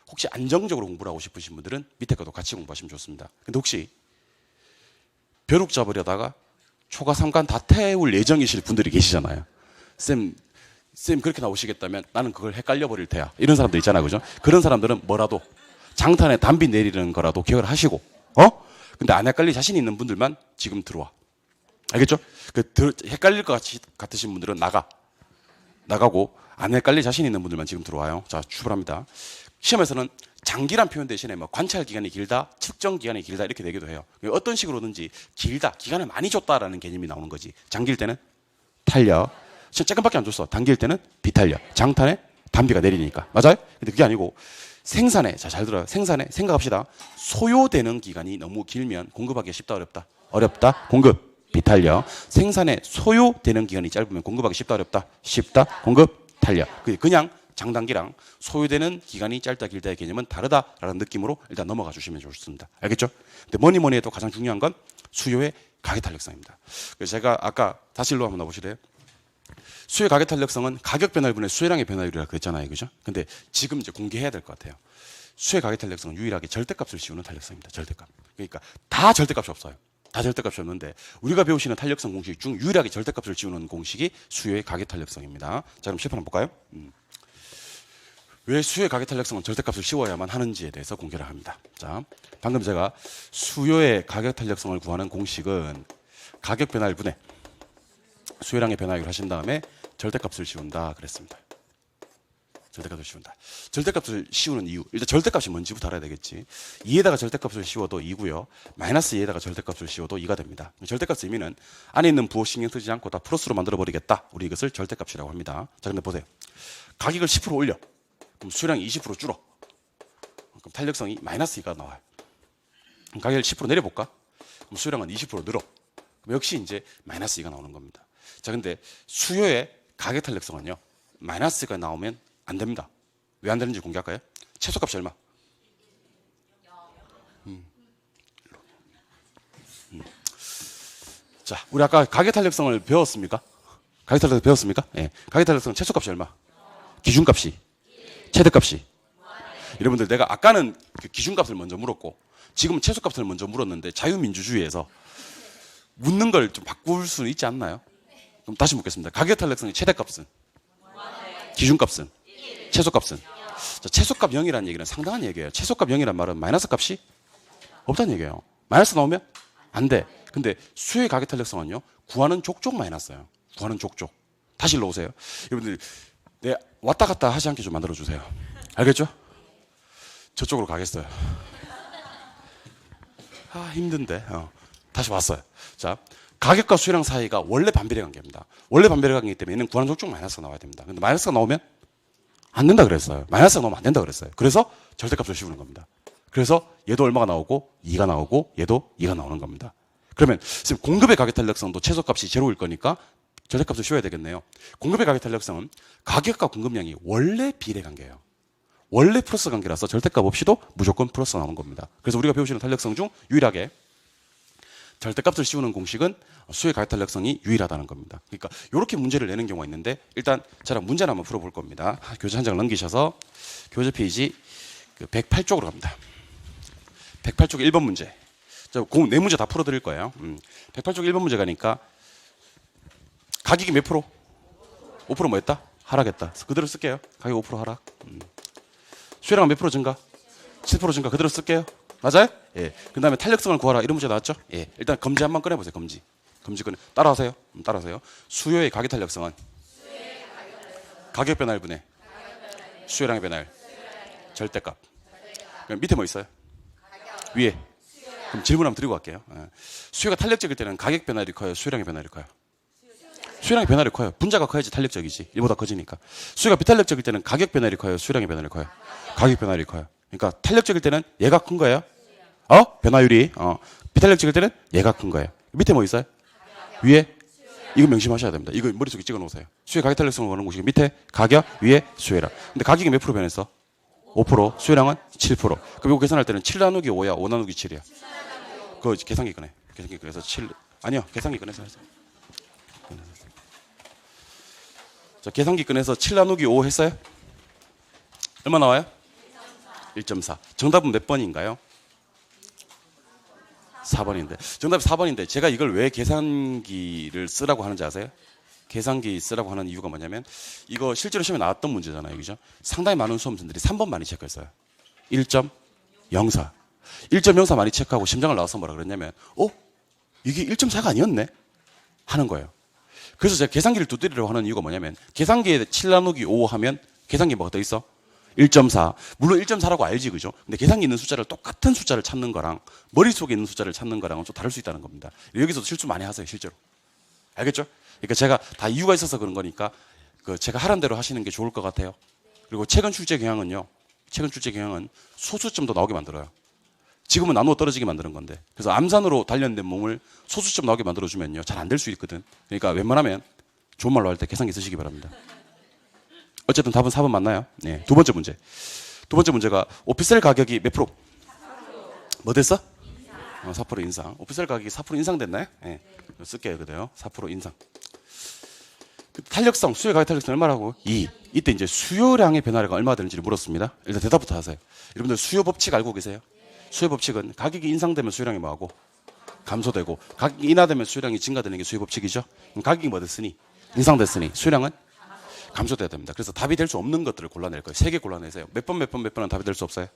혹시 안정적으로 공부를 하고 싶으신 분들은 밑에 것도 같이 공부하시면 좋습니다. 근데 혹시 벼룩 잡으려다가 초과 3관 다 태울 예정이실 분들이 계시잖아요. 쌤 그렇게 나오시겠다면 나는 그걸 헷갈려 버릴 테야. 이런 사람들 있잖아요. 그죠? 그런 사람들은 뭐라도 장탄에 단비 내리는 거라도 기억을 하시고, 근데 안 헷갈릴 자신 있는 분들만 지금 들어와. 알겠죠? 헷갈릴 것 같으신 분들은 나가고, 안 헷갈릴 자신 있는 분들만 지금 들어와요. 자, 출발합니다. 시험에서는 장기란 표현 대신에 뭐 관찰 기간이 길다, 측정 기간이 길다 이렇게 되기도 해요. 어떤 식으로든지 길다, 기간을 많이 줬다라는 개념이 나오는 거지. 장길 때는 탄력. 조금밖에 안 줬어. 당길 때는 비탄력. 장탄에 단비가 내리니까. 맞아요? 근데 그게 아니고 생산에, 자, 잘 들어요. 생산에 생각합시다. 소요되는 기간이 너무 길면 공급하기가 쉽다, 어렵다? 어렵다. 공급, 비탄력. 생산에 소요되는 기간이 짧으면 공급하기 쉽다, 어렵다? 쉽다. 공급, 탄력. 그냥 장단기랑 소요되는 기간이 짧다, 길다의 개념은 다르다라는 느낌으로 일단 넘어가 주시면 좋습니다. 알겠죠? 근데 뭐니 해도 가장 중요한 건 수요의 가계 탄력성입니다. 그래서 제가 아까 다시 일로 한번 나오실래요? 수요의 가계 탄력성은 가격 변화율분의 수요량의 변화율이라고 그랬잖아요. 그죠? 근데 지금 이제 공개해야 될 것 같아요. 수요의 가계 탄력성은 유일하게 절대값을 씌우는 탄력성입니다. 절대값. 그러니까 다 절대값이 없어요. 다 절대값이 없는데 우리가 배우시는 탄력성 공식 중 유일하게 절대값을 씌우는 공식이 수요의 가계 탄력성입니다. 자, 그럼 실판 한번 볼까요? 왜 수요의 가계 탄력성은 절대값을 씌워야만 하는지에 대해서 공개를 합니다. 자, 방금 제가 수요의 가격 탄력성을 구하는 공식은 가격 변화율분의 수요량의 변화율을 하신 다음에 절대값을 씌운다 그랬습니다. 절대값을 씌운다. 절대값을 씌우는 이유. 일단 절대값이 뭔지부터 알아야 되겠지. 2에다가 절대값을 씌워도 2고요. 마이너스 2에다가 절대값을 씌워도 2가 됩니다. 절대값 의미는 안에 있는 부호 신경 쓰지 않고 다 플러스로 만들어 버리겠다. 우리 이것을 절대값이라고 합니다. 자, 근데 보세요. 가격을 10% 올려. 그럼 수요량이 20% 줄어. 그럼 탄력성이 마이너스 2가 나와요. 그럼 가격을 10% 내려볼까? 그럼 수요량은 20% 늘어. 그럼 역시 이제 마이너스 2가 나오는 겁니다. 자, 근데 수요의 가격 탄력성은요, 마이너스가 나오면 안 됩니다. 왜 안 되는지 공개할까요? 최소값이 얼마? 자, 우리 아까 가격 탄력성을 배웠습니까? 가격 탄력성 배웠습니까? 예. 가격 탄력성 최소값이 얼마? 기준값이. 최대값이. 여러분들 내가 아까는 그 기준값을 먼저 물었고 지금은 최소값을 먼저 물었는데 자유민주주의에서 묻는 걸 좀 바꿀 수는 있지 않나요? 그럼 다시 묻겠습니다. 가격 탄력성의 최대값은? 기준값은? 최소값은? 자, 최소값 0이라는 얘기는 상당한 얘기예요. 최소값 0이란 말은 마이너스 값이 없다는 얘기예요. 마이너스 나오면 안 돼. 근데 수요의 가격 탄력성은요, 구하는 족족 마이너스예요. 구하는 족족. 다시 일로 오세요. 여러분들, 네, 왔다 갔다 하지 않게 좀 만들어주세요. 알겠죠? 저쪽으로 가겠어요. 아, 힘든데. 다시 왔어요. 자, 가격과 수요량 사이가 원래 반비례 관계입니다. 원래 반비례 관계이기 때문에 얘는 구하는 족족 마이너스가 나와야 됩니다. 근데 마이너스가 나오면 안 된다 그랬어요. 마이너스가 나오면 안 된다 그랬어요. 그래서 절대값을 씌우는 겁니다. 그래서 얘도 얼마가 나오고 2가 나오고 얘도 2가 나오는 겁니다. 그러면 지금 공급의 가격 탄력성도 최소값이 제로일 거니까 절대값을 씌워야 되겠네요. 공급의 가격 탄력성은 가격과 공급량이 원래 비례 관계예요. 원래 플러스 관계라서 절대값 없이도 무조건 플러스 나오는 겁니다. 그래서 우리가 배우시는 탄력성 중 유일하게 절대값을 씌우는 공식은 수요의 가격 탄력성이 유일하다는 겁니다. 그러니까 이렇게 문제를 내는 경우가 있는데 일단 저랑 문제를 한번 풀어볼 겁니다. 교재 한 장을 넘기셔서 교재 페이지 108쪽으로 갑니다. 108쪽 1번 문제. 네 문제 다 풀어드릴 거예요. 108쪽 1번 문제 가니까 가격이 몇 프로? 5% 뭐였다? 하락했다. 그대로 쓸게요. 가격 5% 하락. 수요량은 몇 프로 증가? 7% 증가. 그대로 쓸게요. 맞아요? 예. 그 다음에 탄력성을 구하라. 이런 문제 나왔죠? 예. 일단 검지 한번 꺼내보세요. 검지 꺼내. 따라하세요. 따라하세요. 수요의 가격 탄력성은? 가격 변화율 분의 수요량의 변화율. 절대값. 그럼 밑에 뭐 있어요? 위에. 그럼 질문 한번 드리고 갈게요. 수요가 탄력적일 때는 가격 변화율이 커요? 수요량의 변화율이 커요? 수요량의 변화율이 커요. 분자가 커야지 탄력적이지. 1보다 커지니까. 수요가 비탄력적일 때는 가격 변화율이 커요? 수요량의 변화율이 커요? 가격 변화율이 커요. 그러니까 탄력적일 때는 얘가 큰 거예요. 변화율이. 비탄력적일 때는 얘가 큰 거예요. 밑에 뭐 있어요? 위에. 이거 명심하셔야 됩니다. 이거 머릿속에 찍어 놓으세요. 수요 가격 탄력성을 거는 곳이 밑에 가격, 위에 수요량. 근데 가격이 몇 프로 변했어? 5%, 수요량은 7%. 그럼 이거 계산할 때는 7 나누기 5야, 5 나누기 7이야. 그거 계산기 꺼내. 계산기 꺼내서 7. 아니요, 계산기 꺼내서 해서. 자, 계산기 꺼내서 7 나누기 5 했어요? 얼마 나와요? 1.4. 정답은 몇 번인가요? 4번인데. 정답이 4번인데 제가 이걸 왜 계산기를 쓰라고 하는지 아세요? 계산기 쓰라고 하는 이유가 뭐냐면 이거 실제로 시험에 나왔던 문제잖아요. 그죠? 상당히 많은 수험생들이 3번 많이 체크했어요. 1.04. 1.04 많이 체크하고 심장을 나와서 뭐라 그랬냐면 이게 1.4가 아니었네? 하는 거예요. 그래서 제가 계산기를 두드리려고 하는 이유가 뭐냐면 계산기에 7 나누기 5 하면 계산기 뭐가 더 있어? 1.4. 물론 1.4라고 알지, 그죠? 근데 계산기 있는 숫자를 똑같은 숫자를 찾는 거랑 머릿속에 있는 숫자를 찾는 거랑은 좀 다를 수 있다는 겁니다. 여기서도 실수 많이 하세요, 실제로. 알겠죠? 그러니까 제가 다 이유가 있어서 그런 거니까 제가 하란 대로 하시는 게 좋을 것 같아요. 그리고 최근 출제 경향은요. 최근 출제 경향은 소수점도 나오게 만들어요. 지금은 나누어 떨어지게 만드는 건데. 그래서 암산으로 단련된 몸을 소수점 나오게 만들어주면요. 잘 안 될 수 있거든. 그러니까 웬만하면 좋은 말로 할 때 계산기 쓰시기 바랍니다. 어쨌든 답은 4번 맞나요? 네. 두 번째 문제. 두 번째 문제가 오피스텔 가격이 몇 프로? 뭐 됐어? 4% 인상. 오피스텔 가격이 4% 인상됐나요? 네. 쓸게요. 그대요. 4% 인상. 탄력성, 수요 가격 탄력성 얼마라고? 2. 이때 이제 수요량의 변화가 얼마가 되는지를 물었습니다. 일단 대답부터 하세요. 여러분들 수요 법칙 알고 계세요? 수요 법칙은 가격이 인상되면 수요량이 뭐하고? 감소되고 가격이 인하되면 수요량이 증가되는 게 수요 법칙이죠. 그럼 가격이 뭐 됐으니? 인상됐으니 수요량은 감소돼야 됩니다. 그래서 답이 될 수 없는 것들을 골라낼 거예요. 3개 골라내세요. 몇 번은 답이 될 수 없어요?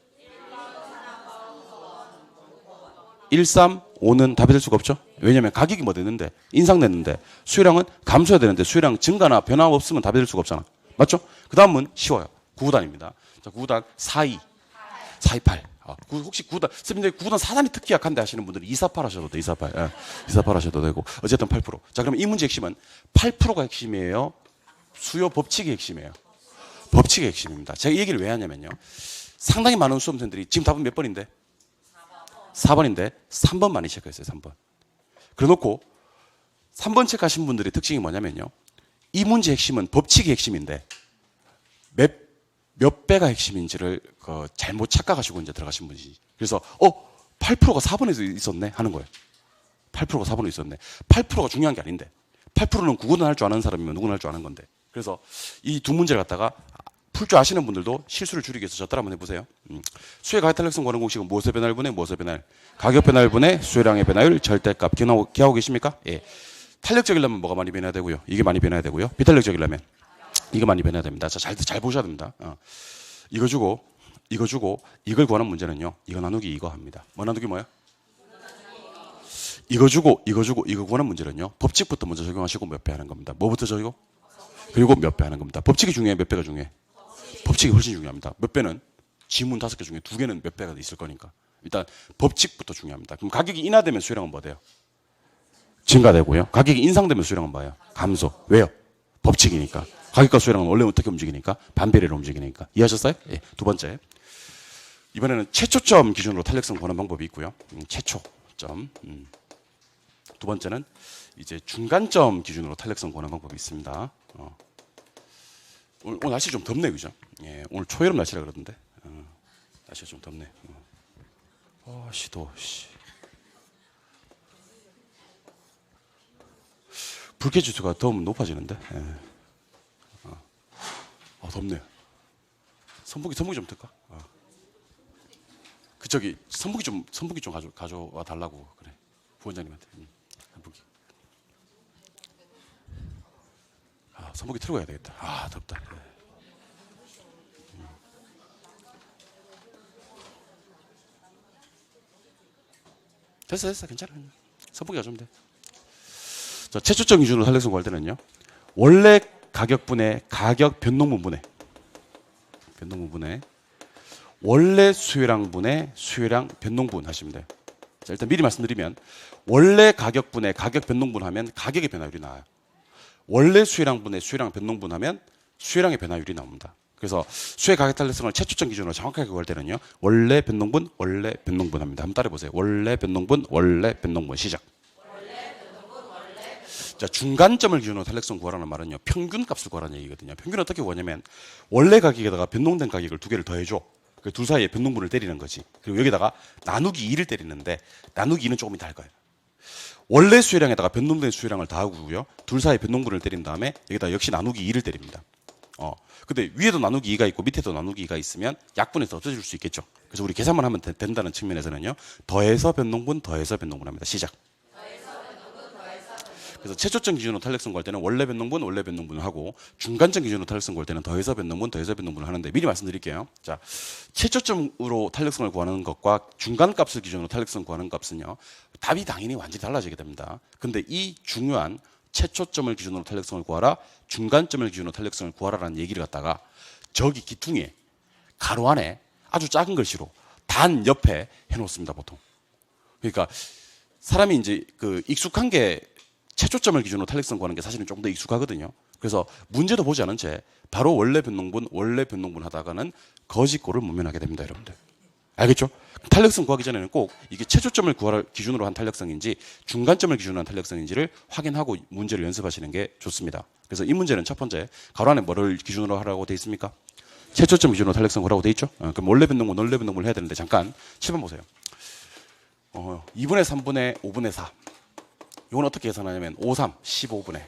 1, 3, 5는 답이 될 수가 없죠. 왜냐하면 가격이 뭐 됐는데 인상됐는데 수요량은 감소해야 되는데 수요량 증가나 변화 없으면 답이 될 수가 없잖아. 맞죠? 그 다음은 쉬워요. 9구단입니다. 자, 9구단 4, 2, 4, 2, 8. 혹시 9구단, 선생님들 9구단 4단이 특히 약한데 하시는 분들은 2, 4, 8 하셔도 돼. 2, 4, 8. 2, 4, 8 하셔도 되고. 어쨌든 8%. 자, 그럼 이 문제 핵심은 8%가 핵심이에요. 수요 법칙이 핵심이에요. 법칙의 핵심입니다. 제가 이 얘기를 왜 하냐면요. 상당히 많은 수험생들이 지금 답은 몇 번인데? 4번인데 3번 많이 체크했어요. 3번. 그래놓고 3번 체크하신 분들의 특징이 뭐냐면요. 이 문제 핵심은 법칙이 핵심인데 몇 배가 핵심인지를 잘못 착각하시고 이제 들어가신 분이지. 그래서 8%가 4번에 있었네 하는 거예요. 8%가 4번에 있었네. 8%가 중요한 게 아닌데 8%는 국어는 할 줄 아는 사람이면 누구나 할 줄 아는 건데. 그래서 이 두 문제를 갖다가 풀 줄 아시는 분들도 실수를 줄이기 위해서 저 따라 한번 해보세요. 수의 가격 탄력성 구하는 공식은 무엇의 변화율분의 무엇의 변화율? 가격 변화율분의 수요량의 변화율 절대값 기억하고 계십니까? 예. 탄력적이려면 뭐가 많이 변해야 되고요. 이게 많이 변해야 되고요. 비탄력적이려면 이거 많이 변해야 됩니다. 자, 잘 보셔야 됩니다. 이거 주고 이걸 구하는 문제는요. 이거 나누기 이거 합니다. 뭐 나누기 뭐야? 이거 주고 이거 구하는 문제는요. 법칙부터 먼저 적용하시고 몇 배 하는 겁니다. 뭐부터 적용? 그리고 몇 배 하는 겁니다. 법칙이 중요해? 몇 배가 중요해? 법칙이 훨씬 중요합니다. 몇 배는 지문 5개 중에 2개는 몇 배가 있을 거니까. 일단 법칙부터 중요합니다. 그럼 가격이 인하되면 수요량은 뭐 돼요? 증가되고요. 가격이 인상되면 수요량은 뭐예요? 감소. 왜요? 법칙이니까. 가격과 수요량은 원래 어떻게 움직이니까? 반비례로 움직이니까. 이해하셨어요? 예. 두 번째. 이번에는 최초점 기준으로 탄력성 구하는 방법이 있고요. 최초점. 두 번째는 이제 중간점 기준으로 탄력성 구하는 방법이 있습니다. 오늘 날씨 좀 덥네, 그죠? 예, 오늘 초여름 날씨라 그러던데. 날씨가 좀 덥네. 더워, 씨. 불쾌지수가 더우면 높아지는데. 예. 덥네. 선풍기 좀 틀까? 그쪽이 선풍기 좀 가져와 달라고 그래. 부원장님한테. 선풍기. 선풍기 틀고 가야 되겠다. 덥다. 됐어. 괜찮아. 선풍기 가져오면 돼. 자, 최초점 기준으로 탄력성 구할 때는요. 원래 가격분의 가격 변동분분의 원래 수요량분의 수요량 변동분 하시면 돼요. 자, 일단 미리 말씀드리면 원래 가격분의 가격 변동분 하면 가격의 변화율이 나와요. 원래 수요량분의 수요량 변동분 하면 수요량의 변화율이 나옵니다. 그래서 수의 가격 탄력성을 최초점 기준으로 정확하게 구할 때는요. 원래 변동분 합니다. 한번 따라해 보세요. 원래 변동분 시작. 자, 중간점을 기준으로 탄력성 구하라는 말은요. 평균값을 구하라는 얘기거든요. 평균은 어떻게 구하냐면 원래 가격에다가 변동된 가격을 2개를 더해줘. 그 둘 사이에 변동분을 때리는 거지. 그리고 여기다가 나누기 2를 때리는데 나누기 2는 조금 이따 할 거예요. 원래 수요량에다가 변동된 수요량을 더하고요. 둘 사이에 변동분을 때린 다음에 여기다 역시 나누기 2를 때립니다. 근데 위에도 나누기 2가 있고 밑에도 나누기 2가 있으면 약분해서 없어질 수 있겠죠. 그래서 우리 계산만 하면 된다는 측면에서는요. 더해서 변동분 합니다. 시작. 그래서 최초점 기준으로 탄력성 구할 때는 원래 변동분을 하고 중간점 기준으로 탄력성 구할 때는 더해서 변동분을 하는데 미리 말씀드릴게요. 자, 최초점으로 탄력성을 구하는 것과 중간값을 기준으로 탄력성 구하는 값은요. 답이 당연히 완전히 달라지게 됩니다. 근데 이 중요한 최초점을 기준으로 탄력성을 구하라, 중간점을 기준으로 탄력성을 구하라라는 얘기를 갖다가 저기 기퉁에 가로 안에 아주 작은 글씨로 단 옆에 해놓습니다, 보통. 그러니까 사람이 이제 익숙한 게 최초점을 기준으로 탄력성 구하는 게 사실은 조금 더 익숙하거든요. 그래서 문제도 보지 않은 채 바로 원래 변동분 하다가는 거짓골을 모면하게 됩니다, 여러분들. 알겠죠? 탄력성 구하기 전에는 꼭 이게 최초점을 기준으로 한 탄력성인지 중간점을 기준으로 한 탄력성인지를 확인하고 문제를 연습하시는 게 좋습니다. 그래서 이 문제는 첫 번째 가로 안에 뭐를 기준으로 하라고 돼 있습니까? 최초점 기준으로 탄력성 구하라고 돼 있죠? 그럼 원래 변동분을 해야 되는데 잠깐 7번 보세요. 2분의 3분의 5분의 4 이건 어떻게 계산하냐면 5, 3, 15분의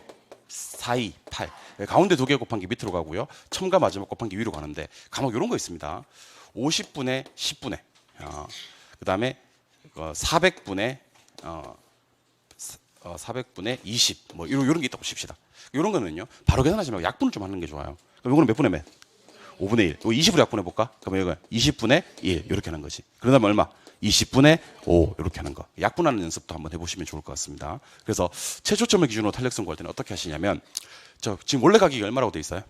4, 2, 8 가운데 2개 곱한 게 밑으로 가고요. 첨가 마지막 곱한 게 위로 가는데 간혹 이런 거 있습니다. 50분의 10분의 그 다음에 400분의 20 뭐 이런 게 있다고 칩시다. 이런 거는요 바로 계산하지 말고 약분을 좀 하는 게 좋아요. 그럼 이거는 몇 분의 몇? 5분의 1. 이거 20으로 약분해 볼까? 그러면 이거 20분의 1 이렇게 하는 거지. 그러다 얼마? 20분의 5 이렇게 하는 거. 약분하는 연습도 한번 해보시면 좋을 것 같습니다. 그래서 최초점을 기준으로 탄력성 구할 때는 어떻게 하시냐면 지금 원래 가격이 얼마라고 돼 있어요?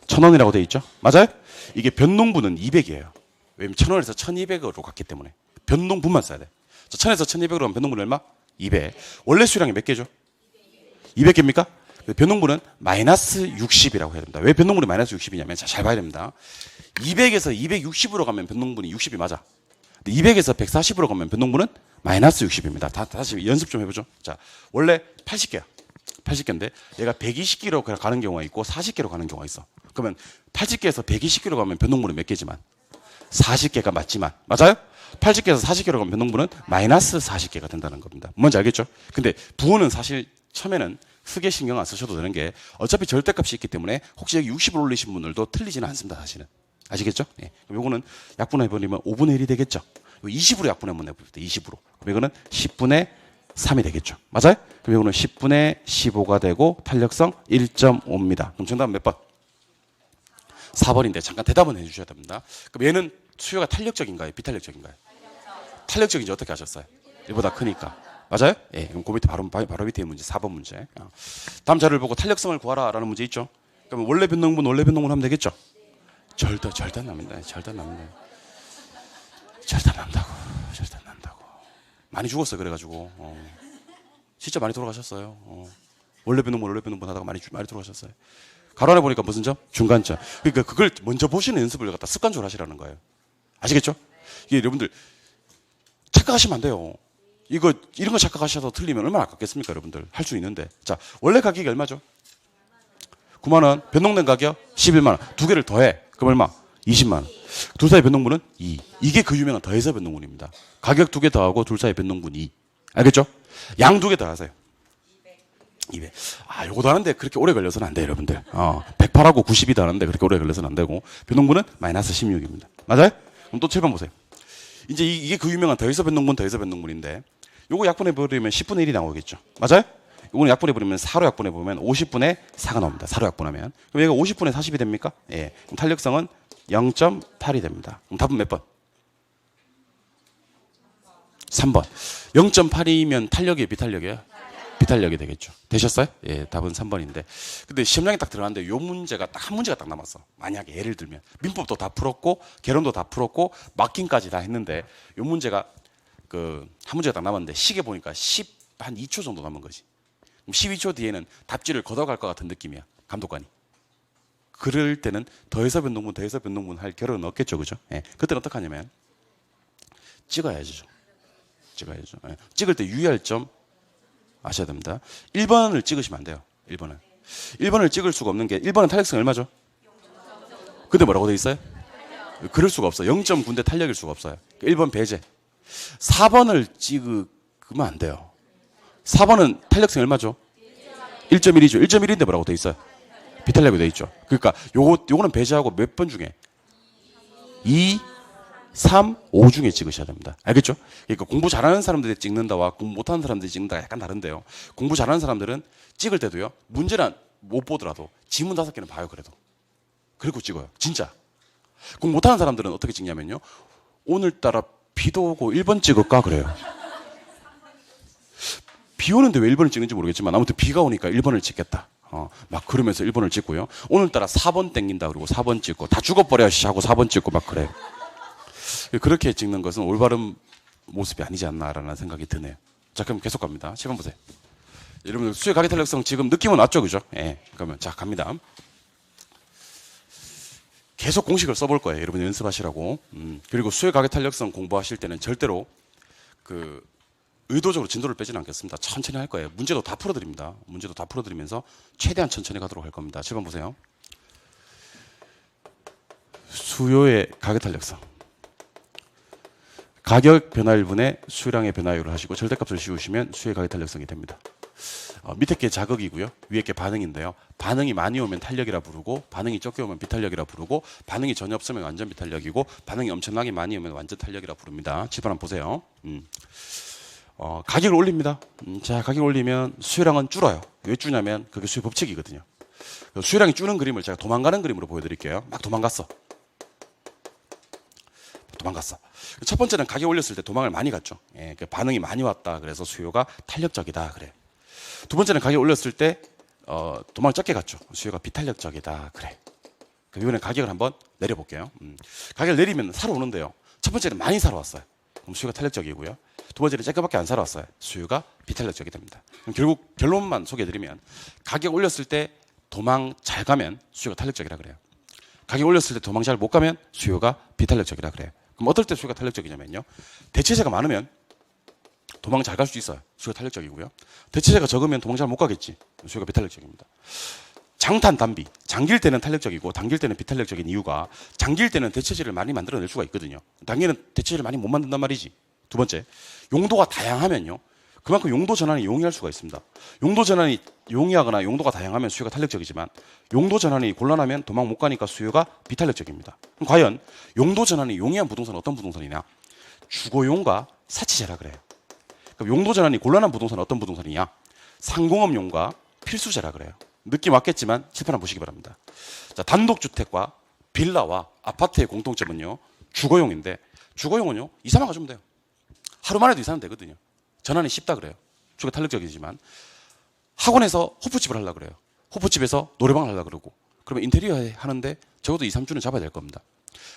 1,000원이라고 돼 있죠? 맞아요? 이게 변동분은 200이에요. 왜냐면 1,000원에서 1,200으로 갔기 때문에 변동분만 써야 돼. 1,000에서 1,200으로 하면 변동분 얼마? 200. 원래 수량이 몇 개죠? 200개입니까? 변동분은 마이너스 60이라고 해야 됩니다. 왜 변동분이 마이너스 60이냐면 잘 봐야 됩니다. 200에서 260으로 가면 변동분이 60이 맞아. 200에서 140으로 가면 변동분은 마이너스 60입니다. 다시 연습 좀 해보죠. 자, 원래 80개야. 80개인데 얘가 120개로 가는 경우가 있고 40개로 가는 경우가 있어. 그러면 80개에서 120개로 가면 변동분은 몇 개지만 40개가 맞지만, 맞아요? 80개에서 40개로 가면 변동분은 마이너스 40개가 된다는 겁니다. 뭔지 알겠죠? 근데 부호는 사실 처음에는 크게 신경 안 쓰셔도 되는 게 어차피 절대값이 있기 때문에 혹시 여기 60을 올리신 분들도 틀리지는 않습니다. 사실은. 아시겠죠? 예. 그럼 요거는 약분해버리면 5분의 1이 되겠죠? 20으로 약분하면 해봅니다. 20으로. 그럼 이거는 10분의 3이 되겠죠? 맞아요? 그럼 이거는 10분의 15가 되고 탄력성 1.5입니다. 그럼 정답은 몇 번? 4번인데 잠깐 대답은 해주셔야 됩니다. 그럼 얘는 수요가 탄력적인가요? 비탄력적인가요? 탄력적인지 어떻게 하셨어요? 1보다 크니까. 맞아요? 예. 그럼 그 밑에 바로 밑에 문제 4번 문제. 다음 자료를 보고 탄력성을 구하라 라는 문제 있죠? 그럼 원래 변동분 하면 되겠죠? 절대 안 납니다. 절대 안 납니다. 절대 안 난다고. 절대 안 난다고. 많이 죽었어요. 그래가지고. 진짜 많이 돌아가셨어요. 원래 변동분 하다가 많이 돌아가셨어요. 가로 안에 보니까 무슨 점? 중간점. 그러니까 그걸 먼저 보시는 연습을 갖다 습관적으로 하시라는 거예요. 아시겠죠? 이게 여러분들 착각하시면 안 돼요. 이런 거 착각하셔서 틀리면 얼마나 아깝겠습니까, 여러분들? 할 수 있는데. 자, 원래 가격이 얼마죠? 9만 원. 변동된 가격 11만 원. 두 개를 더해. 그럼 얼마? 20만 원. 둘 사이 변동분은 2. 이게 그 유명한 더해서 변동분입니다. 가격 두 개 더하고 둘 사이 변동분 2. 알겠죠? 양 두 개 더하세요. 200. 요거 더하는데 그렇게 오래 걸려서는 안 돼요, 여러분들. 108하고 90이 더하는데 그렇게 오래 걸려서는 안 되고, 변동분은 마이너스 16입니다. 맞아요? 그럼 또 7번 보세요. 이제 이게 그 유명한 더해서 변동분인데, 요거 약분해버리면 10분의 1이 나오겠죠. 맞아요? 요거는 약분해버리면 4로 약분해보면 50분의 4가 나옵니다. 4로 약분하면. 그럼 얘가 50분의 40이 됩니까? 예. 그럼 탄력성은 0.8이 됩니다. 그럼 답은 몇 번? 3번. 0.8이면 탄력이에요, 비탄력이에요? 비탄력이 되겠죠. 되셨어요? 예, 답은 3번인데. 근데 시험장에 딱 들어갔는데 요 문제가 딱 한 문제가 딱 남았어. 만약에 예를 들면 민법도 다 풀었고 개론도 다 풀었고 막힘까지 다 했는데 요 문제가 한 문제가 딱 남았는데 시계 보니까 한 2초 정도 남은 거지. 그럼 12초 뒤에는 답지를 걷어갈 것 같은 느낌이야. 감독관이. 그럴 때는 더해서 변동분 할 겨를은 없겠죠. 그죠? 예. 그때는 어떻게 하냐면 찍어야죠. 예. 찍을 때 유의할 점 아셔야 됩니다. 1번을 찍으시면 안 돼요. 1번을 찍을 수가 없는 게 1번은 탄력성이 얼마죠? 근데 뭐라고 돼 있어요? 그럴 수가 없어요. 0.9인데 탄력일 수가 없어요. 1번 배제. 4번을 찍으면 안 돼요. 4번은 탄력성이 얼마죠? 1.1이죠. 1.1인데 뭐라고 돼 있어요? 비탄력이 돼 있죠. 그러니까 요거는 배제하고 몇 번 중에 2, 3, 5 중에 찍으셔야 됩니다. 알겠죠? 그러니까 공부 잘하는 사람들이 찍는다와 공부 못하는 사람들이 찍는다가 약간 다른데요. 공부 잘하는 사람들은 찍을 때도요. 문제는 못 보더라도 지문 5개는 봐요. 그리고 찍어요. 진짜. 공부 못하는 사람들은 어떻게 찍냐면요. 오늘따라 비도 오고 1번 찍을까 그래요. 비 오는데 왜 1번을 찍는지 모르겠지만 아무튼 비가 오니까 1번을 찍겠다. 막 그러면서 1번을 찍고요. 오늘따라 4번 땡긴다 그러고 4번 찍고 다 죽어버려 하고 4번 찍고 막 그래요. 그렇게 찍는 것은 올바른 모습이 아니지 않나라는 생각이 드네요. 자, 그럼 계속 갑니다. 7번 보세요. 여러분들 수의 가계 탄력성 지금 느낌은 왔죠, 그죠? 예. 그러면 자 갑니다. 계속 공식을 써볼 거예요. 여러분 연습하시라고. 그리고 수의 가계 탄력성 공부하실 때는 절대로 의도적으로 진도를 빼지는 않겠습니다. 천천히 할 거예요. 문제도 다 풀어드립니다. 문제도 다 풀어드리면서 최대한 천천히 가도록 할 겁니다. 7번 보세요. 수요의 가계 탄력성. 가격 변화율분의 수량의 변화율을 하시고 절대값을 씌우시면 수의 가계 탄력성이 됩니다. 밑에 게 자극이고요. 위에 게 반응인데요. 반응이 많이 오면 탄력이라 부르고 반응이 적게 오면 비탄력이라 부르고 반응이 전혀 없으면 완전 비탄력이고 반응이 엄청나게 많이 오면 완전 탄력이라 부릅니다. 집안 한번 보세요. 가격을 올립니다. 자, 가격을 올리면 수요량은 줄어요. 왜 줄냐면 그게 수요 법칙이거든요. 수요량이 줄는 그림을 제가 도망가는 그림으로 보여드릴게요. 막 도망갔어. 첫 번째는 가격 올렸을 때 도망을 많이 갔죠. 예, 반응이 많이 왔다. 그래서 수요가 탄력적이다. 그래. 두 번째는 가격 올렸을 때 도망을 적게 갔죠. 수요가 비탄력적이다. 그래. 그럼 이번엔 가격을 한번 내려볼게요. 가격을 내리면 사러 오는데요. 첫 번째는 많이 사러 왔어요. 그럼 수요가 탄력적이고요. 두 번째는 조금밖에 안 사러 왔어요. 수요가 비탄력적이 됩니다. 그럼 결국 결론만 소개해드리면 가격 올렸을 때 도망 잘 가면 수요가 탄력적이라 그래요. 가격 올렸을 때 도망 잘 못 가면 수요가 비탄력적이라 그래요. 그럼 어떨 때 수요가 탄력적이냐면요. 대체재가 많으면 도망 잘 갈 수 있어요. 수요가 탄력적이고요. 대체재가 적으면 도망 잘 못 가겠지. 수요가 비탄력적입니다. 장탄, 단비. 장길 때는 탄력적이고 단길 때는 비탄력적인 이유가 장길 때는 대체재를 많이 만들어낼 수가 있거든요. 단기는 대체재를 많이 못 만든단 말이지. 두 번째, 용도가 다양하면요. 그만큼 용도 전환이 용이할 수가 있습니다. 용도 전환이 용이하거나 용도가 다양하면 수요가 탄력적이지만 용도 전환이 곤란하면 도망 못 가니까 수요가 비탄력적입니다. 그럼 과연 용도 전환이 용이한 부동산은 어떤 부동산이냐? 주거용과 사치재라 그래요. 그럼 용도 전환이 곤란한 부동산은 어떤 부동산이냐? 상공업용과 필수재라 그래요. 느낌 왔겠지만 칠판 한번 보시기 바랍니다. 자, 단독주택과 빌라와 아파트의 공통점은요. 주거용인데 주거용은요. 이사만 가주면 돼요. 하루만 해도 이사는 되거든요. 전환이 쉽다 그래요. 주가 탄력적이지만 학원에서 호프집을 하려고 그래요. 호프집에서 노래방을 하려고 그러고 그러면 인테리어 하는데 적어도 2, 3주는 잡아야 될 겁니다.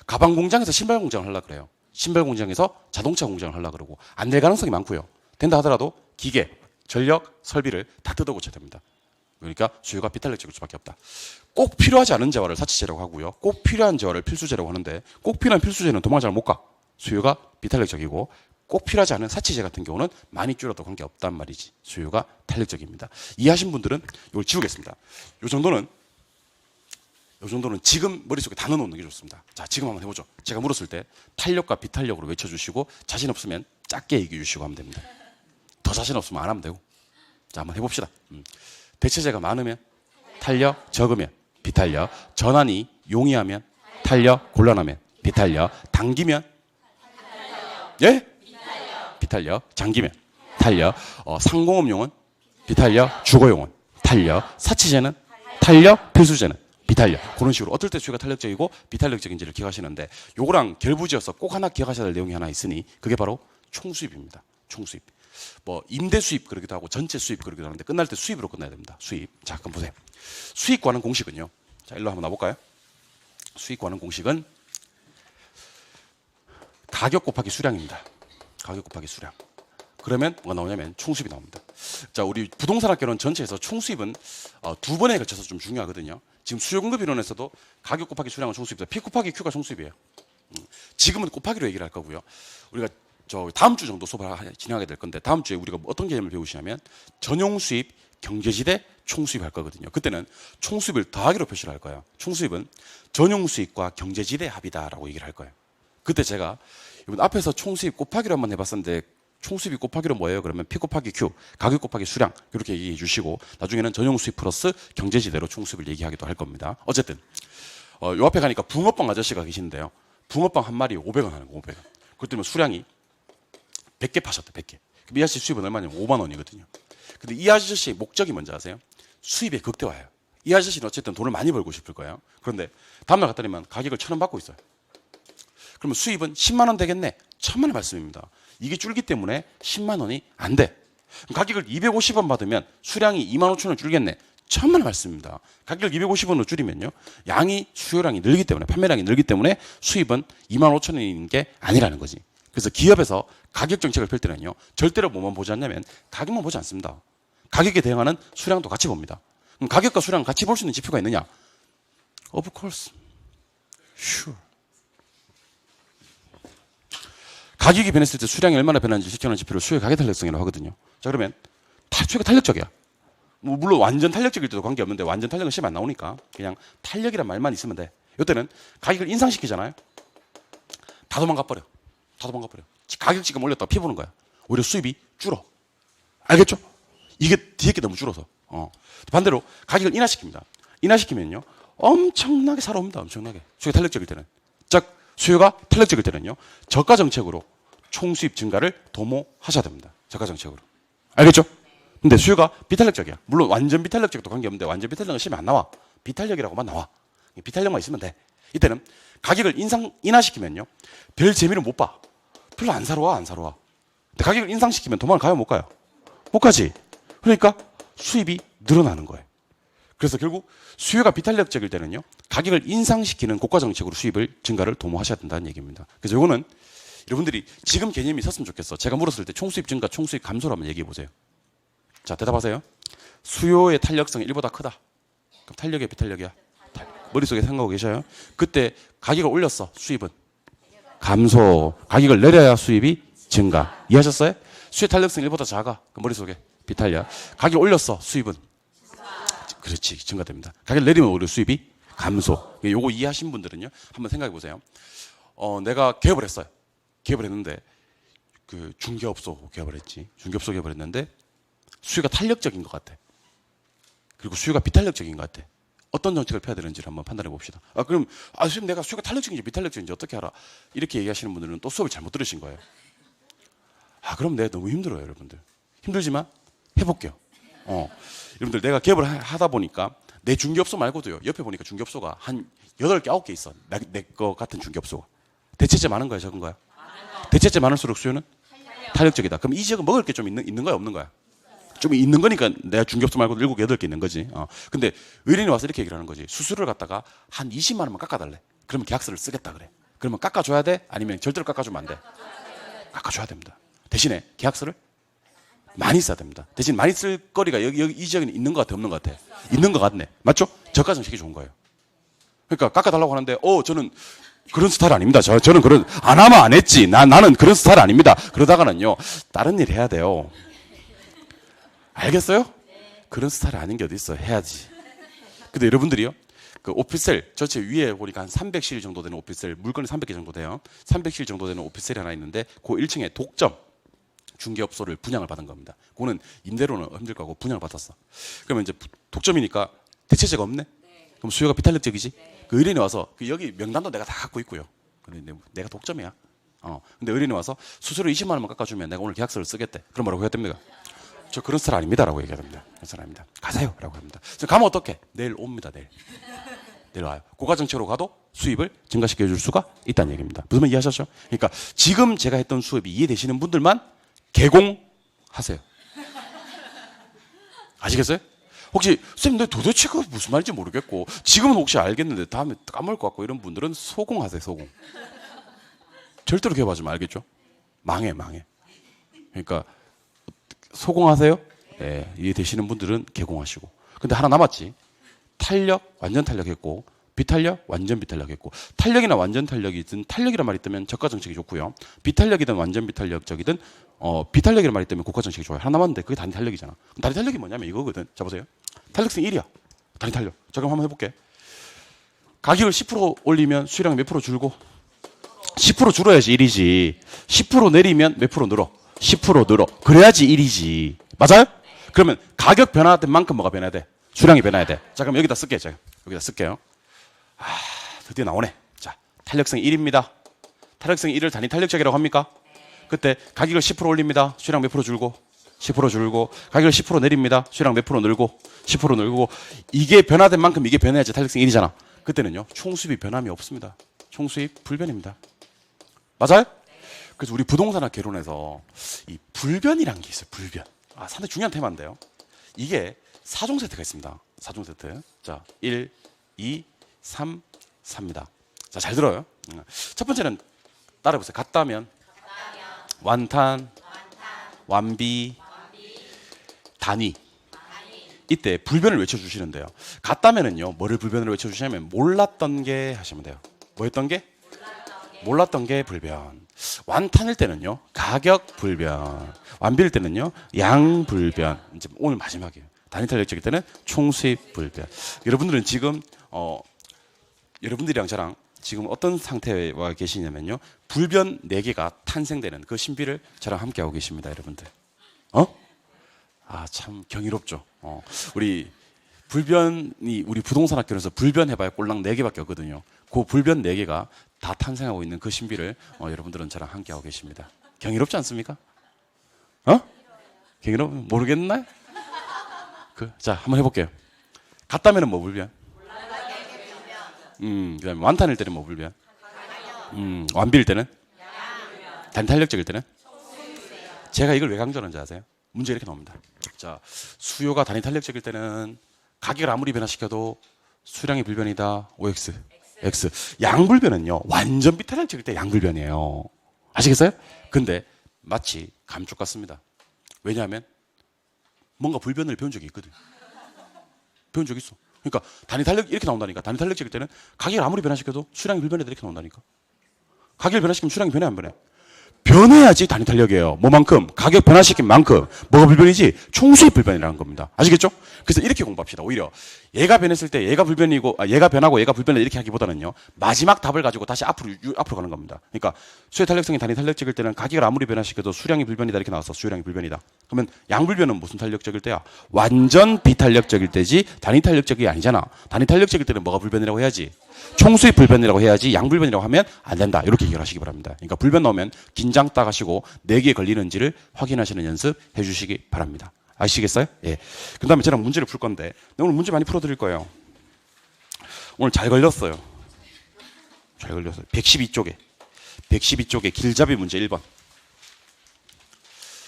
가방 공장에서 신발 공장을 하려고 그래요. 신발 공장에서 자동차 공장을 하려고 그러고 안 될 가능성이 많고요. 된다 하더라도 기계, 전력, 설비를 다 뜯어 고쳐야 됩니다. 그러니까 수요가 비탄력적일 수밖에 없다. 꼭 필요하지 않은 재화를 사치재라고 하고요. 꼭 필요한 재화를 필수재라고 하는데 꼭 필요한 필수재는 도망 잘 못 가. 수요가 비탄력적이고 꼭 필요하지 않은 사치재 같은 경우는 많이 줄여도 관계없단 말이지. 수요가 탄력적입니다. 이해하신 분들은 이걸 지우겠습니다. 이 정도는 지금 머릿속에 다 넣어놓는 게 좋습니다. 자, 지금 한번 해보죠. 제가 물었을 때 탄력과 비탄력으로 외쳐주시고 자신 없으면 짧게 얘기해 주시고 하면 됩니다. 더 자신 없으면 안 하면 되고. 자, 한번 해봅시다. 대체재가 많으면 탄력, 적으면 비탄력, 전환이 용이하면 탄력, 곤란하면 비탄력, 당기면 예? 비탄력, 장기면 탄력, 상공업용은 비탄력, 주거용은 탄력, 사치재는 탄력, 필수재는 비탄력. 그런 식으로 어떨 때 수요가 탄력적이고 비탄력적인지를 기억하시는데 요거랑 결부지어서 꼭 하나 기억하셔야 될 내용이 하나 있으니 그게 바로 총수입입니다. 총수입. 뭐 임대 수입 그러기도 하고 전체 수입 그러기도 하는데 끝날 때 수입으로 끝나야 됩니다. 수입. 자, 그럼 보세요. 수입 구하는 공식은요. 자, 일로 한번 놔볼까요? 수입 구하는 공식은 가격 곱하기 수량입니다. 가격 곱하기 수량. 그러면 뭐가 나오냐면 총수입이 나옵니다. 자, 우리 부동산 학교는 전체에서 총수입은 두 번에 걸쳐서 좀 중요하거든요. 지금 수요 공급 이론에서도 가격 곱하기 수량은 총수입이다. P 곱하기 Q가 총수입이에요. 지금은 곱하기로 얘기를 할 거고요. 우리가 다음 주 정도 수업을 진행하게 될 건데 다음 주에 우리가 어떤 개념을 배우시냐면 전용 수입, 경제지대, 총수입 할 거거든요. 그때는 총수입을 더하기로 표시를 할 거예요. 총수입은 전용 수입과 경제지대 합이다라고 얘기를 할 거예요. 그때 제가 이번 앞에서 총수입 곱하기로 한번 해봤었는데 총수입이 곱하기로 뭐예요? 그러면 P 곱하기 Q, 가격 곱하기 수량 이렇게 얘기해 주시고 나중에는 전용 수입 플러스 경제지대로 총수입을 얘기하기도 할 겁니다. 어쨌든 요 앞에 가니까 붕어빵 아저씨가 계시는데요. 붕어빵 한 마리에 500원 하는 거 500원. 그렇기 때문에 수량이 100개 파셨대 100개. 그럼 이 아저씨 수입은 얼마냐면 5만 원이거든요. 근데 이 아저씨의 목적이 뭔지 아세요? 수입의 극대화예요. 이 아저씨는 어쨌든 돈을 많이 벌고 싶을 거예요. 그런데 다음날 갔더니만 가격을 1,000원 받고 있어요. 그러면 수입은 10만 원 되겠네. 1,000만 원 말씀입니다. 이게 줄기 때문에 10만 원이 안 돼. 그럼 가격을 250원 받으면 수량이 2만 5천 원 줄겠네. 1,000만 원 말씀입니다. 가격을 250원으로 줄이면요. 양이 수요량이 늘기 때문에 판매량이 늘기 때문에 수입은 2만 5천 원인 게 아니라는 거지. 그래서 기업에서 가격 정책을 펼 때는요. 절대로 뭐만 보지 않냐면 가격만 보지 않습니다. 가격에 대응하는 수량도 같이 봅니다. 그럼 가격과 수량을 같이 볼 수 있는 지표가 있느냐? Of course. Sure. 가격이 변했을 때 수량이 얼마나 변하는지 측정하는 지표를 수요의 가격 탄력성이라고 하거든요. 자, 그러면 수요가 탄력적이야. 뭐 물론 완전 탄력적일 때도 관계없는데 완전 탄력은 시험 안 나오니까 그냥 탄력이란 말만 있으면 돼. 이때는 가격을 인상시키잖아요. 다 도망가 버려. 다 도망가 버려. 가격 지금 올렸다가 피보는 거야. 오히려 수입이 줄어. 알겠죠? 이게 뒤에 게 너무 줄어서. 반대로 가격을 인하시킵니다. 인하시키면요. 엄청나게 살아옵니다. 엄청나게. 수요가 탄력적일 때는. 즉 수요가 탄력적일 때는요. 저가 정책으로 총수입 증가를 도모하셔야 됩니다. 저가 정책으로. 알겠죠? 근데 수요가 비탄력적이야. 물론 완전 비탄력적도 관계없는데 완전 비탄력은 시험에 안 나와. 비탄력이라고만 나와. 비탄력만 있으면 돼. 이때는 가격을 인하시키면요. 별 재미를 못 봐. 별로 안 사러 와, 안 사러 와. 근데 가격을 인상시키면 도망을 가요, 못 가요? 못 가지. 그러니까 수입이 늘어나는 거예요. 그래서 결국 수요가 비탄력적일 때는요. 가격을 인상시키는 고가 정책으로 수입을 증가를 도모하셔야 된다는 얘기입니다. 그래서 이거는 여러분들이 지금 개념이 섰으면 좋겠어. 제가 물었을 때 총수입 증가, 총수입 감소를 한번 얘기해 보세요. 자, 대답하세요. 수요의 탄력성이 1보다 크다. 그럼 탄력이야, 비탄력이야? 머릿속에 생각하고 계셔요? 그때 가격을 올렸어, 수입은. 감소. 가격을 내려야 수입이 증가. 이해하셨어요? 수의 탄력성이 1보다 작아. 그 머릿속에 비탄력. 가격을 올렸어. 수입은 그렇지 증가됩니다. 가격을 내리면 오히려 수입이 감소. 요거 이해하신 분들은요 한번 생각해 보세요. 내가 개업을 했어요. 개업을 했는데 그 중개업소 개업을 했지. 중개업소 개업을 했는데 수요가 탄력적인 것 같아. 그리고 수요가 비탄력적인 것 같아. 어떤 정책을 펴야 되는지를 한번 판단해 봅시다. 그럼 지금 내가 수요가 탄력적인지 비탄력적인지 어떻게 알아? 이렇게 얘기하시는 분들은 또 수업을 잘못 들으신 거예요. 그럼 내가 너무 힘들어요, 여러분들. 힘들지만 해볼게요. 여러분들 내가 개업을 하다 보니까 내 중개업소 말고도요. 옆에 보니까 중개업소가 한 8개, 9개 있어. 내 거 같은 중개업소가. 대체재 많은 거야, 적은 거야? 대체재 많을수록 수요는 탄력적이다. 그럼 이 지역은 먹을 게 좀 있는 거야, 없는 거야? 좀 있는 거니까 내가 중개업소 말고 7개, 8개 있는 거지. 근데 의뢰인이 와서 이렇게 얘기를 하는 거지. 수수료를 갖다가 한 20만 원만 깎아달래. 그러면 계약서를 쓰겠다 그래. 그러면 깎아줘야 돼? 아니면 절대로 깎아주면 안 돼? 깎아줘야 됩니다. 대신에 계약서를 많이 써야 됩니다. 대신 많이 쓸 거리가 여기 이 지역에는 있는 것 같아, 없는 것 같아? 있는 것 같네. 맞죠? 저가 정책이 좋은 거예요. 그러니까 깎아달라고 하는데, 저는 그런 스타일 아닙니다. 저는 안 하면 안 했지. 나는 그런 스타일 아닙니다. 그러다가는요, 다른 일 해야 돼요. 알겠어요? 그런 스타일 아닌 게 어디 있어. 해야지. 근데 여러분들이요, 그 오피스텔, 저체 위에 보니까 한 300실 정도 되는 오피스텔, 물건이 300개 정도 돼요. 300실 정도 되는 오피스텔이 하나 있는데, 그 1층에 독점 중개업소를 분양을 받은 겁니다. 그거는 임대로는 힘들 거고 분양을 받았어. 그러면 이제 독점이니까 대체재가 없네? 그럼 수요가 비탄력적이지? 그 의뢰인이 와서, 여기 명단도 내가 다 갖고 있고요. 근데 내가 독점이야. 근데 의뢰인이 와서 수수료 20만 원만 깎아주면 내가 오늘 계약서를 쓰겠대. 그럼 뭐라고 해야 됩니까? 저 그런 스타일 아닙니다. 라고 얘기해야 됩니다. 그런 스타일 아닙니다. 가세요. 라고 합니다. 가면 어떡해? 내일 옵니다. 내일 와요. 고가 정책으로 가도 수입을 증가시켜 줄 수가 있다는 얘기입니다. 무슨 말 이해하셨죠? 그러니까 지금 제가 했던 수업이 이해되시는 분들만 개공하세요. 아시겠어요? 혹시 선생님 내 도대체 그 무슨 말인지 모르겠고 지금은 혹시 알겠는데 다음에 까먹을 것 같고 이런 분들은 소공하세요. 소공. 절대로 개업하지 마. 알겠죠? 망해. 그러니까 소공하세요. 네, 이해되시는 분들은 개공하시고. 근데 하나 남았지. 탄력 완전 탄력했고 비탄력 완전 비탄력했고. 탄력이나 완전 탄력이든 탄력이란 말이 있다면 저가 정책이 좋고요. 비탄력이든 완전 비탄력적이든 비탄력이란 말이 있다면 고가 정책이 좋아요. 하나 남았는데 그게 단위 탄력이잖아. 단위 탄력이 뭐냐면 이거거든. 자 보세요. 탄력성 1이야. 단위 탄력. 자 그럼 한번 해볼게. 가격을 10% 올리면 수량이 몇 프로 줄고? 10% 줄어야지 1이지. 10% 내리면 몇 프로 늘어? 10% 늘어. 그래야지 1이지. 맞아요? 그러면 가격 변화된 만큼 뭐가 변해야 돼? 수량이 변해야 돼. 자, 그럼 여기다 쓸게요. 제가. 여기다 쓸게요. 드디어 나오네. 자, 탄력성 1입니다. 탄력성 1을 단위 탄력적이라고 합니까? 그때 가격을 10% 올립니다. 수량 몇 프로 줄고? 10% 줄고. 가격을 10% 내립니다. 수량 몇 프로 늘고? 10% 늘고. 이게 변화된 만큼 이게 변해야지 탄력성 1이잖아. 그때는요. 총수입이 변함이 없습니다. 총수입 불변입니다. 맞아요? 그래서 우리 부동산학 개론에서 이 불변이라는 게 있어요. 불변. 상당히 중요한 테마인데요. 이게 4종 세트가 있습니다. 4종 세트. 자, 1, 2, 3, 4입니다. 자, 잘 들어요. 첫 번째는 따라해보세요. 같다면, 완탄, 완비, 단위. 이때 불변을 외쳐주시는데요. 같다면은요, 뭐를 불변으로 외쳐주시냐면 몰랐던 게 하시면 돼요. 뭐였던 게? 몰랐던 게 불변. 완탄일 때는요, 가격 불변. 완비일 때는요, 양 불변. 이제 오늘 마지막이에요. 단위 탄력적일 때는 총수입 불변. 여러분들은 지금 여러분들이랑 저랑 지금 어떤 상태에 와 계시냐면요, 불변 4개가 탄생되는 그 신비를 저랑 함께 하고 계십니다, 여러분들. 참 경이롭죠. 우리 불변이 우리 부동산 학교에서 불변 해봐야 꼴랑 4개밖에 없거든요. 그 불변 4개가 다 탄생하고 있는 그 신비를 여러분들은 저랑 함께 하고 계십니다. 경이롭지 않습니까? 모르겠나요? 자, 한번 해볼게요. 같다면은 뭐 불변? 그다음에 완탄일 때는 뭐 불변? 완비일 때는? 단위 탄력적일 때는? 제가 이걸 왜 강조하는지 아세요? 문제 이렇게 나옵니다. 자, 수요가 단위 탄력적일 때는 가격을 아무리 변화시켜도 수량이 불변이다. OX, X. 양불변은요, 완전 비탄력적일 때 양불변이에요. 아시겠어요? 근데 마치 감쪽 같습니다. 왜냐하면 뭔가 불변을 배운 적이 있거든. 배운 적이 있어. 그러니까 단위 탄력 이렇게 나온다니까. 단위 탄력적일 때는 가격을 아무리 변화시켜도 수량이 불변이다 이렇게 나온다니까. 가격을 변화시키면 수량이 변해 안 변해? 변해야지 단위 탄력이에요. 뭐만큼? 가격 변화시킨 만큼. 뭐가 불변이지? 총수의 불변이라는 겁니다. 아시겠죠? 그래서 이렇게 공부합시다. 오히려 얘가 변했을 때 얘가 불변이고 얘가 변하고 얘가 불변이다 이렇게 하기보다는요. 마지막 답을 가지고 다시 앞으로 가는 겁니다. 그러니까 수의 탄력성이 단위 탄력적일 때는 가격을 아무리 변화시켜도 수량이 불변이다 이렇게 나왔어. 수량이 불변이다. 그러면 양불변은 무슨 탄력적일 때야? 완전 비탄력적일 때지 단위 탄력적이 아니잖아. 단위 탄력적일 때는 뭐가 불변이라고 해야지? 총수의 불변이라고 해야지 양불변이라고 하면 안 된다. 이렇게 해결하시기 바랍니다. 그러니까 불변 나오면 긴장 딱 하시고 4개 걸리는지를 확인하시는 연습 해주시기 바랍니다. 아시겠어요? 예. 그 다음에 저랑 문제를 풀 건데 오늘 문제 많이 풀어드릴 거예요. 오늘 잘 걸렸어요. 잘 걸렸어요. 112쪽에 길잡이 문제 1번.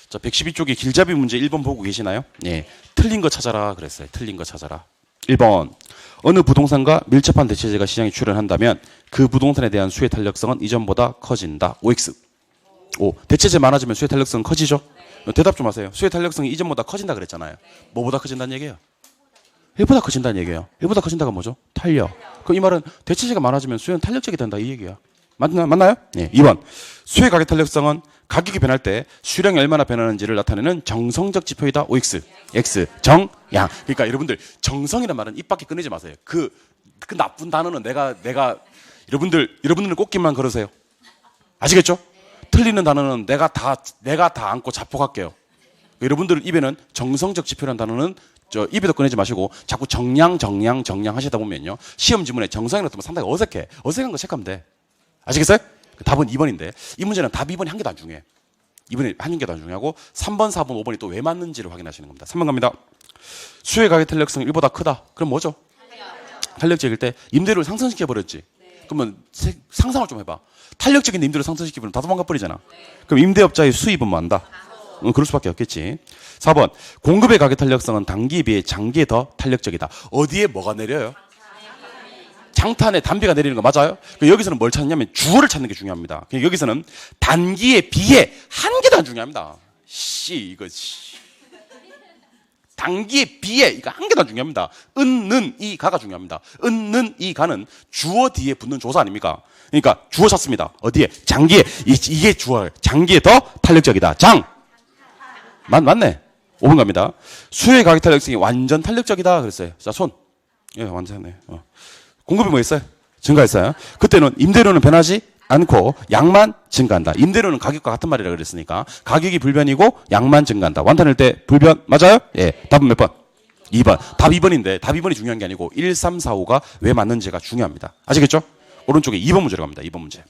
자, 112쪽에 길잡이 문제 1번 보고 계시나요? 예. 틀린 거 찾아라 그랬어요. 틀린 거 찾아라. 1번. 어느 부동산과 밀접한 대체재가 시장에 출현한다면 그 부동산에 대한 수의 탄력성은 이전보다 커진다. OX. 오. 대체재 많아지면 수의 탄력성은 커지죠? 대답 좀 하세요. 수의 탄력성이 이전보다 커진다 그랬잖아요. 뭐보다 커진다는 얘기예요? 1보다 커진다는 얘기예요. 1보다 커진다가 뭐죠? 탄력. 그럼 이 말은 대체재가 많아지면 수는 탄력적이 된다 이 얘기야. 맞나요? 네. 2번. 수의 가격 탄력성은 가격이 변할 때 수량이 얼마나 변하는지를 나타내는 정성적 지표이다. OX. X. 정, 양. 그러니까 여러분들 정성이라는 말은 입 밖에 꺼내지 마세요. 그 나쁜 단어는 내가 여러분들은 꽃길만 걸으세요. 아시겠죠? 틀리는 단어는 내가 다 안고 자폭할게요. 여러분들 입에는 정성적 지표라는 단어는 입에도 꺼내지 마시고 자꾸 정량 하시다 보면요. 시험 지문에 정성이라고 뜨면 상당히 어색해. 어색한 거 체크하면 돼. 아시겠어요? 답은 2번인데 이 문제는 답 2번이 한 개도 안 중요해. 2번이 한 개도 안 중요하고 3번, 4번, 5번이 또 왜 맞는지를 확인하시는 겁니다. 3번 갑니다. 수의 가격 탄력성이 1보다 크다. 그럼 뭐죠? 탄력적일 때 임대료를 상승시켜버렸지. 그러면 상상을 좀 해봐. 탄력적인 임대료 상승시키면 다 도망가 버리잖아. 그럼 임대업자의 수입은 뭐 한다? 그럴 수밖에 없겠지. 4번. 공급의 가격 탄력성은 단기에 비해 장기에 더 탄력적이다. 어디에 뭐가 내려요? 장탄에 담비가 내리는 거 맞아요? 여기서는 뭘 찾느냐면 주어를 찾는 게 중요합니다. 여기서는 단기에 비해 한 개도 안 중요합니다. 단기에 비해 이거 한 개도 안 중요합니다. 은 이 가가 중요합니다. 은 이 가는 주어 뒤에 붙는 조사 아닙니까? 그러니까 주어 찾습니다. 어디에? 장기에. 이게 주어예요. 장기에 더 탄력적이다. 장. 맞네. 5번 갑니다. 수의 가격 탄력성이 완전 탄력적이다 그랬어요. 자, 손. 예, 완전해. 공급이 뭐 있어요? 증가했어요. 그때는 임대료는 변하지 않고 양만 증가한다. 임대료는 가격과 같은 말이라 그랬으니까 가격이 불변이고 양만 증가한다. 완탄일 때 불변 맞아요? 예. 답은 몇 번? 2번. 답 2번인데 답 2번이 중요한 게 아니고 1, 3, 4, 5가 왜 맞는지가 중요합니다. 아시겠죠? 오른쪽에 2번 문제로 갑니다. 2번 문제.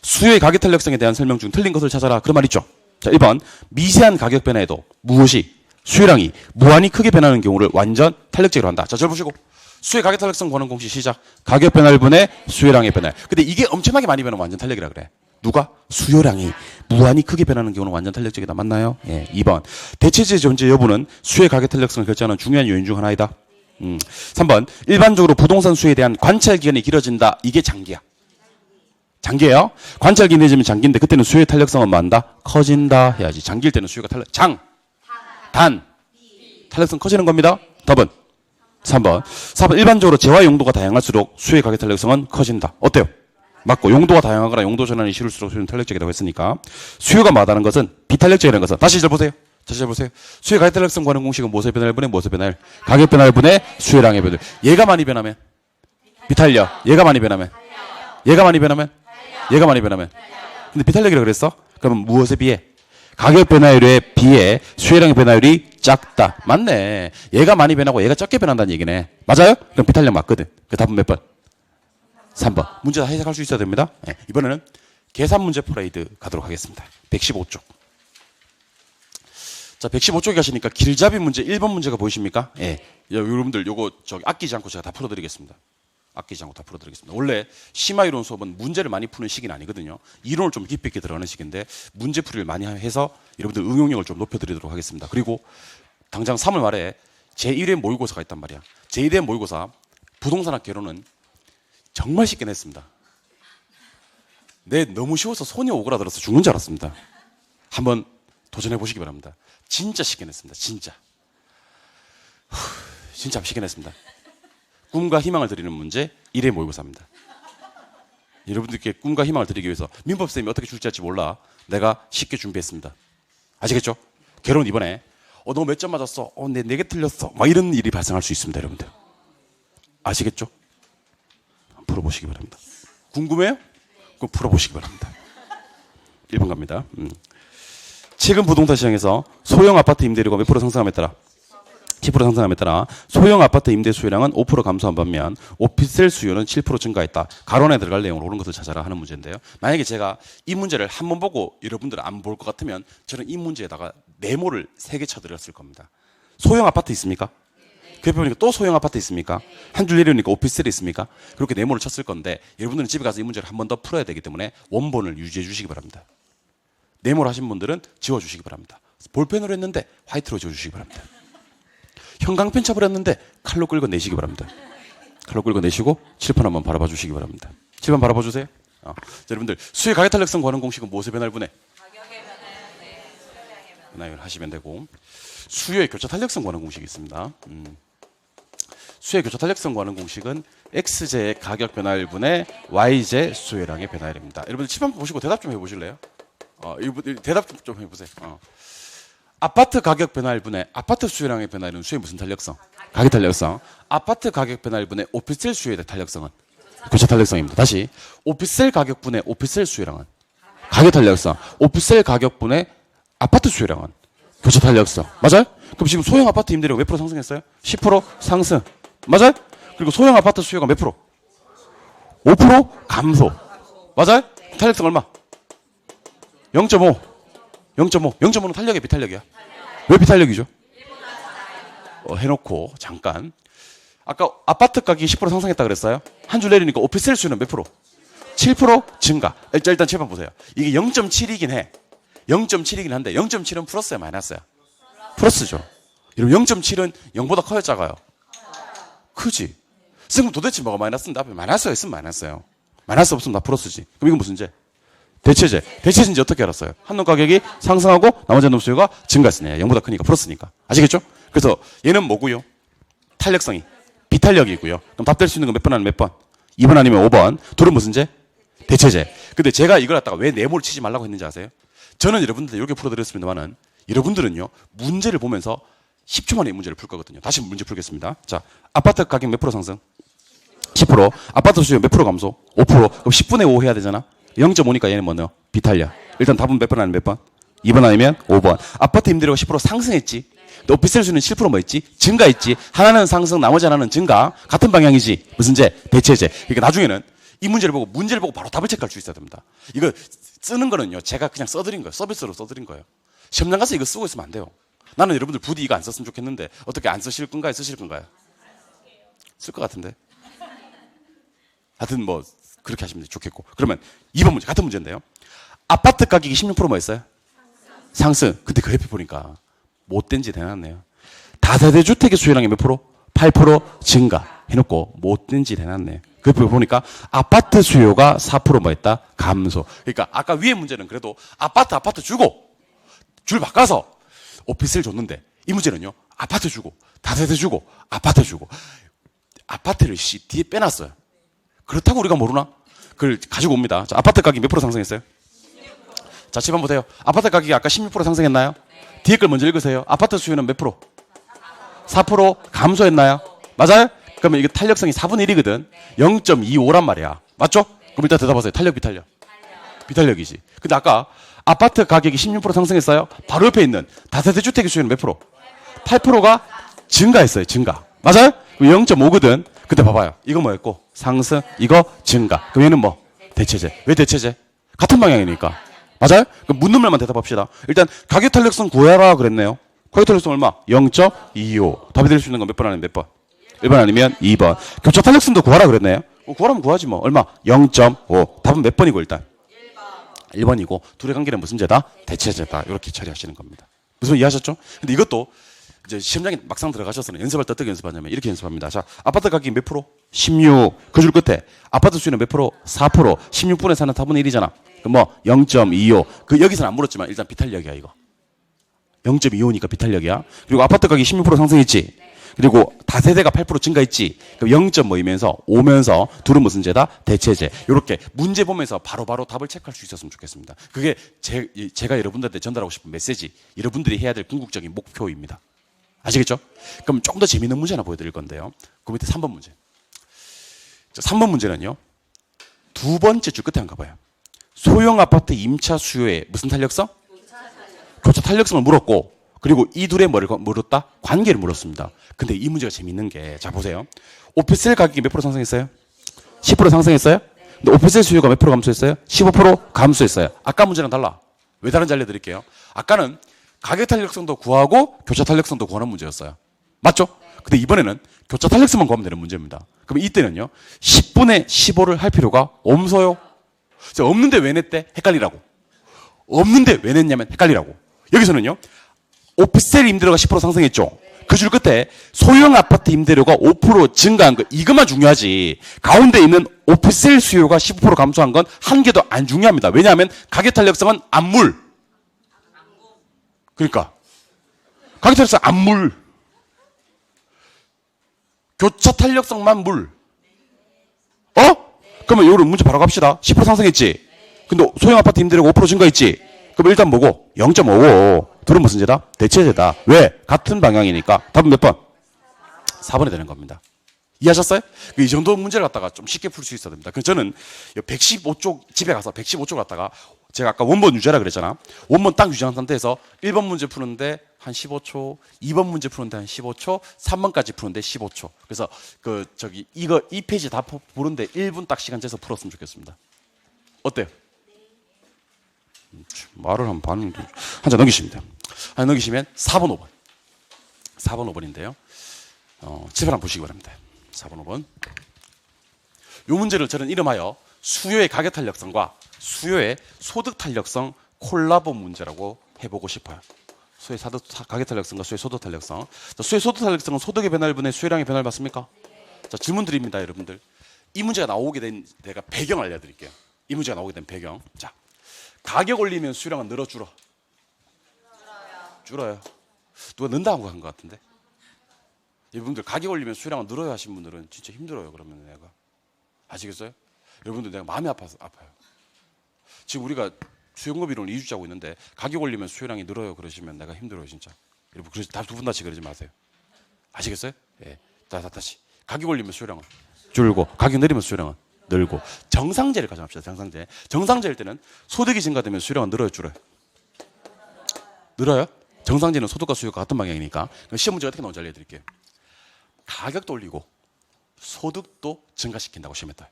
수의 가격 탄력성에 대한 설명 중 틀린 것을 찾아라. 그런 말 있죠? 자, 1번. 미세한 가격 변화에도 무엇이 수요량이 무한히 크게 변하는 경우를 완전 탄력적으로 한다. 자, 저 보시고. 수의 가격 탄력성 구하는 공식 시작. 가격 변화를 분해 수요량의 변화. 근데 이게 엄청나게 많이 변하면 완전 탄력이라 그래. 누가? 수요량이 무한히 크게 변하는 경우는 완전 탄력적이다. 맞나요? 예. 2번. 대체재 존재 여부는 수의 가격 탄력성을 결정하는 중요한 요인 중 하나이다. 3번. 일반적으로 부동산 수에 대한 관찰 기간이 길어진다. 이게 장기야. 장기예요. 관찰 기간이 늦으면 장기인데 그때는 수의 탄력성은 뭐한다? 커진다 해야지. 장기일 때는 수요가 단. 탄력성 커지는 겁니다. 답은 3번. 4번. 일반적으로 재화 용도가 다양할수록 수의 가격 탄력성은 커진다. 어때요? 맞고 용도가 다양하거나 용도 전환이 쉬울수록 수요는 탄력적이라고 했으니까 수요가 많다는 것은 비탄력적이라는 것은 다시 잘 보세요. 수의 가격 탄력성 구하는 공식은 무엇의 변화를 분해 무엇의 변화를 가격 변화를 분해 수요량의 변화. 얘가 많이 변하면 비탄력. 얘가 많이 변하면 근데 비탄력이라고 그랬어? 그러면 무엇에 비해? 가격 변화율에 비해 수요량의 변화율이 작다. 맞네. 얘가 많이 변하고 얘가 적게 변한다는 얘기네. 맞아요? 그럼 비탄력 맞거든. 그 답은 몇 번? 3번. 문제 다 해석할 수 있어야 됩니다. 네. 이번에는 계산 문제 퍼레이드 가도록 하겠습니다. 115쪽. 자, 115쪽에 가시니까 길잡이 문제 1번 문제가 보이십니까? 예. 여러분들 요거 아끼지 않고 제가 다 풀어드리겠습니다. 원래 심화이론 수업은 문제를 많이 푸는 시기는 아니거든요. 이론을 좀 깊이 있게 들어가는 시기인데 문제풀이를 많이 해서 여러분들 응용력을 좀 높여드리도록 하겠습니다. 그리고 당장 3월 말에 제1회 모의고사가 있단 말이야. 제1회 모의고사 부동산학 개론은 정말 쉽게 냈습니다. 너무 쉬워서 손이 오그라들어서 죽는 줄 알았습니다. 한번 도전해 보시기 바랍니다. 진짜 쉽게 냈습니다. 진짜 쉽게 냈습니다. 꿈과 희망을 드리는 문제 1회 모의고사입니다. 여러분들께 꿈과 희망을 드리기 위해서 민법쌤이 어떻게 출제할지 몰라. 내가 쉽게 준비했습니다. 아시겠죠? 결혼 이번에 너 몇 점 맞았어? 내 4개 틀렸어. 막 이런 일이 발생할 수 있습니다, 여러분들. 아시겠죠? 풀어보시기 바랍니다. 궁금해요? 그럼 풀어보시기 바랍니다. 1번 갑니다. 최근 부동산 시장에서 소형 아파트 임대료가 몇 프로 상승함에 따라 10% 상승함에 따라 소형 아파트 임대 수요량은 5% 감소한 반면 오피스텔 수요는 7% 증가했다. 가론에 들어갈 내용으로 옳은 것을 찾아라 하는 문제인데요. 만약에 제가 이 문제를 한 번 보고 여러분들은 안 볼 것 같으면 저는 이 문제에다가 네모를 3개 쳐드렸을 겁니다. 소형 아파트 있습니까? 그 옆에 보니까 또 소형 아파트 있습니까? 한 줄 내려오니까 오피스텔이 있습니까? 그렇게 네모를 쳤을 건데 여러분들은 집에 가서 이 문제를 한 번 더 풀어야 되기 때문에 원본을 유지해 주시기 바랍니다. 네모를 하신 분들은 지워주시기 바랍니다. 볼펜으로 했는데 화이트로 지워주시기 바랍니다. 형광펜 쳐버렸는데 칼로 긁어내시기 바랍니다. 칼로 긁어내시고 칠판 한번 바라봐 주시기 바랍니다. 칠판 바라봐 주세요. 자, 여러분들 수의 가격 탄력성 구하는 공식은 무엇의 변화를 분해? 가격의 변화를 하시면 되고 수요의 교차 탄력성 구하는 공식이 있습니다. 수의 교차 탄력성 구하는 공식은 x제의 가격 변화율 분의 y제 수요량의 변화율입니다. 여러분들 칠판 보시고 대답 좀 해보실래요? 대답 좀 해보세요. 아파트 가격 변화율 분의 아파트 수요량의 변화율은 수의 무슨 탄력성? 가격 탄력성. 아파트 가격 변화율 분의 오피스텔 수요의 탄력성은 교차 탄력성입니다. 다시 오피스텔 가격 분의 오피스텔 수요량은 가격 탄력성. 오피스텔 가격 분의 아파트 수요량은 교차 탄력성. 맞아요? 그럼 지금 소형 아파트 임대료 몇 프로 상승했어요? 10% 상승. 맞아요? 그리고 소형 아파트 수요가 몇 프로? 5% 감소. 맞아요? 탄력성 얼마? 0.5. 0.5는 탄력이야, 비탄력이야? 왜 비탄력이죠? 해놓고 잠깐. 아까 아파트 가격이 10% 상승했다 그랬어요? 한 줄 내리니까 오피스텔 수요는 몇 프로? 7% 증가. 일단 칠판 보세요. 이게 0.7이긴 해. 0.7이긴 한데 0.7은 플러스야, 마이너스야? 플러스죠. 여러분 0.7은 0보다 커요, 작아요? 크지. 그럼 도대체 뭐가 마이너스인데 앞에 마이너스가 있으면 마이너스예요. 마이너스 없으면 다 플러스지. 그럼 이건 무슨 제? 대체제. 대체제인지 어떻게 알았어요? 한놈 가격이 상승하고 나머지 한놈 수요가 증가했으니까 0보다 크니까 플러스니까. 아시겠죠? 그래서 얘는 뭐고요? 탄력성이 비탄력이고요. 그럼 답 될 수 있는 건 몇 번 아니면 몇 번? 2번 아니면 5번. 둘은 무슨 제? 대체제. 근데 제가 이걸 갖다가 왜 네모를 치지 말라고 했는지 아세요? 저는 여러분들 이렇게 풀어드렸습니다만은 여러분들은요 문제를 보면서 10초 만에 이 문제를 풀 거거든요. 다시 문제 풀겠습니다. 자, 아파트 가격 몇 프로 상승? 10%. 아파트 수요 몇 프로 감소? 5%. 그럼 10분의 5 해야 되잖아. 0.5니까 얘는 뭐네요? 비탄력. 일단 답은 몇 번 아니면 몇 번? 2번 아니면 5번. 아파트 임대료가 10% 상승했지. 또 오피스텔 수는 7% 뭐 있지? 증가했지. 하나는 상승, 나머지 하나는 증가. 같은 방향이지. 무슨 제? 대체제. 그러니까 나중에는 이 문제를 보고 바로 답을 체크할 수 있어야 됩니다. 이거 쓰는 거는요, 제가 그냥 써드린 거예요. 서비스로 써드린 거예요. 시험장 가서 이거 쓰고 있으면 안 돼요. 나는 여러분들 부디 이거 안 썼으면 좋겠는데 어떻게 안 쓰실 건가요? 쓰실 건가요? 쓸 것 같은데. 하여튼 뭐 그렇게 하시면 좋겠고. 그러면 2번 문제 같은 문제인데요. 아파트 가격이 16% 뭐였어요? 상승. 근데 그 옆에 보니까 못된 짓 해놨네요. 다세대 주택의 수요량이 몇 프로? 8% 증가 해놓고 못된 짓 해놨네요. 그 옆에 보니까 아파트 수요가 4% 뭐했다? 감소. 그러니까 아까 위에 문제는 그래도 아파트 주고 줄 바꿔서 오피스를 줬는데 이 문제는요. 아파트 주고 다세대 주고 아파트 주고 아파트를 뒤에 빼놨어요. 그렇다고 우리가 모르나? 그걸 가지고 옵니다. 자, 아파트 가격이 몇 프로 상승했어요? 자, 집안 보세요. 아파트 가격이 아까 16% 상승했나요? 뒤에 걸 먼저 읽으세요. 아파트 수요는 몇 프로? 4% 감소했나요? 맞아요? 그러면 이게 탄력성이 4분의 1이거든. 0.25란 말이야. 맞죠? 그럼 일단 대답하세요. 탄력, 비탄력? 비탄력이지. 근데 아까 아파트 가격이 16% 상승했어요? 바로 옆에 있는 다세대 주택의 수요는 몇 프로? 8%가 증가했어요. 증가. 맞아요? 0.5거든. 근데 봐봐요. 이거 뭐였고? 상승, 이거 증가. 그럼 얘는 뭐? 대체제. 왜 대체제? 같은 방향이니까. 맞아요? 그럼 묻는 말만 대답합시다. 일단 가격 탄력성 구해라 그랬네요. 가격 탄력성 얼마? 0.25. 답이 될 수 있는 건 몇 번 아니면 몇 번? 1번 아니면 2번. 교차 탄력성도 구하라 그랬네요. 구하라면 구하지 뭐. 얼마? 0.5. 답은 몇 번이고 일단? 1번이고 둘의 관계는 무슨 제다? 대체제다. 이렇게 처리하시는 겁니다. 무슨 이해하셨죠? 근데 이것도 이제 시험장에 막상 들어가셔서는 연습할 때 어떻게 연습하냐면 이렇게 연습합니다. 자, 아파트 가격이 몇 프로? 16. 그 줄 끝에 아파트 수요는 몇 프로? 4%. 16분의 4는 4분의 1이잖아. 그럼 뭐 0.25. 그 여기서는 안 물었지만 일단 비탄력이야 이거. 0.25니까 비탄력이야. 그리고 아파트 가격이 16% 상승했지. 그리고 다세대가 8% 증가했지. 그럼 0점 모이면서 오면서 둘은 무슨 제다? 대체제. 이렇게 문제 보면서 바로바로 답을 체크할 수 있었으면 좋겠습니다. 그게 제가 여러분들한테 전달하고 싶은 메시지, 여러분들이 해야 될 궁극적인 목표입니다. 아시겠죠? 그럼 조금 더 재미있는 문제 하나 보여드릴 건데요. 그 밑에 3번 문제. 3번 문제는요. 두 번째 줄 끝에 한가 봐요. 소형 아파트 임차 수요에 무슨 탄력성? 교차 탄력성을 물었고, 그리고 이 둘의 뭐를 물었다? 관계를 물었습니다. 근데 이 문제가 재밌는 게, 자 보세요. 오피스텔 가격이 몇 프로 상승했어요? 10% 상승했어요? 근데 오피스텔 수요가 몇 프로 감소했어요? 15% 감소했어요. 아까 문제랑 달라. 왜 다른지 알려드릴게요. 아까는 가격 탄력성도 구하고 교차 탄력성도 구하는 문제였어요. 맞죠? 근데 이번에는 교차 탄력성만 구하면 되는 문제입니다. 그럼 이때는요, 10분의 15를 할 필요가 없어요. 없는데 왜 냈대? 헷갈리라고. 없는데 왜 냈냐면 헷갈리라고. 여기서는요, 오피스텔 임대료가 10% 상승했죠. 그 줄 끝에 소형 아파트 임대료가 5% 증가한 거, 이것만 중요하지. 가운데 있는 오피스텔 수요가 15% 감소한 건 한 개도 안 중요합니다. 왜냐하면 가격 탄력성은 안물. 그러니까 가격 탄력성 안물. 교차 탄력성만 물. 그러면 이거를 문제 바로 갑시다. 10% 상승했지. 근데 소형 아파트 임대료가 5% 증가했지. 그럼 일단 뭐고? 0.5고. 둘은 무슨 제다? 대체제다. 왜? 같은 방향이니까. 답은 몇 번? 4번이 되는 겁니다. 이해하셨어요? 이 정도 문제를 갖다가 좀 쉽게 풀 수 있어야 됩니다. 그래서 저는 115쪽, 집에 가서 115쪽 갖다가 제가 아까 원본 유지하라 그랬잖아. 원본 딱 유지한 상태에서 1번 문제 푸는데 한 15초, 2번 문제 푸는데 한 15초, 3번까지 푸는데 15초. 그래서 이 페이지 다 푸는데 1분 딱 시간 재서 풀었으면 좋겠습니다. 어때요? 말을 한 장 넘기시면 돼요. 한 넘기시면 4번, 5번. 4번, 5번인데요. 집을 한번 보시기 바랍니다. 4번, 5번. 이 문제를 저는 이름하여 수요의 가격 탄력성과 수요의 소득 탄력성 콜라보 문제라고 해보고 싶어요. 수요의 가격 탄력성과 수요의 소득 탄력성. 수요의 소득 탄력성은 소득의 변화를 분해 수요량의 변화를 받습니까? 자, 질문 드립니다, 여러분들. 이 문제가 나오게 된 내가 배경을 알려드릴게요. 이 문제가 나오게 된 배경. 자, 가격 올리면 수요량은 늘어 줄어? 줄어요. 누가 는다고 한 것 같은데? 여러분들 가격 올리면 수요량은 늘어야 하신 분들은 진짜 힘들어요. 그러면 내가 아시겠어요? 여러분들 내가 마음이 아파요. 지금 우리가 수요공급 이론을 2주째 하고 있는데 가격 올리면 수요량이 늘어요 그러시면 내가 힘들어요 진짜. 여러분 그래서 두 분 다시 그러지 마세요. 아시겠어요? 예. 다시 가격 올리면 수요량은 줄고 가격 내리면 수요량은 늘고. 정상제를 가정합시다. 정상제일 때는 소득이 증가되면 수요량은 늘어요 줄어요? 늘어요? 정상제는 소득과 수요가 같은 방향이니까. 그럼 시험 문제가 어떻게 나오는지 알려드릴게요. 가격도 올리고 소득도 증가시킨다고 시험했다.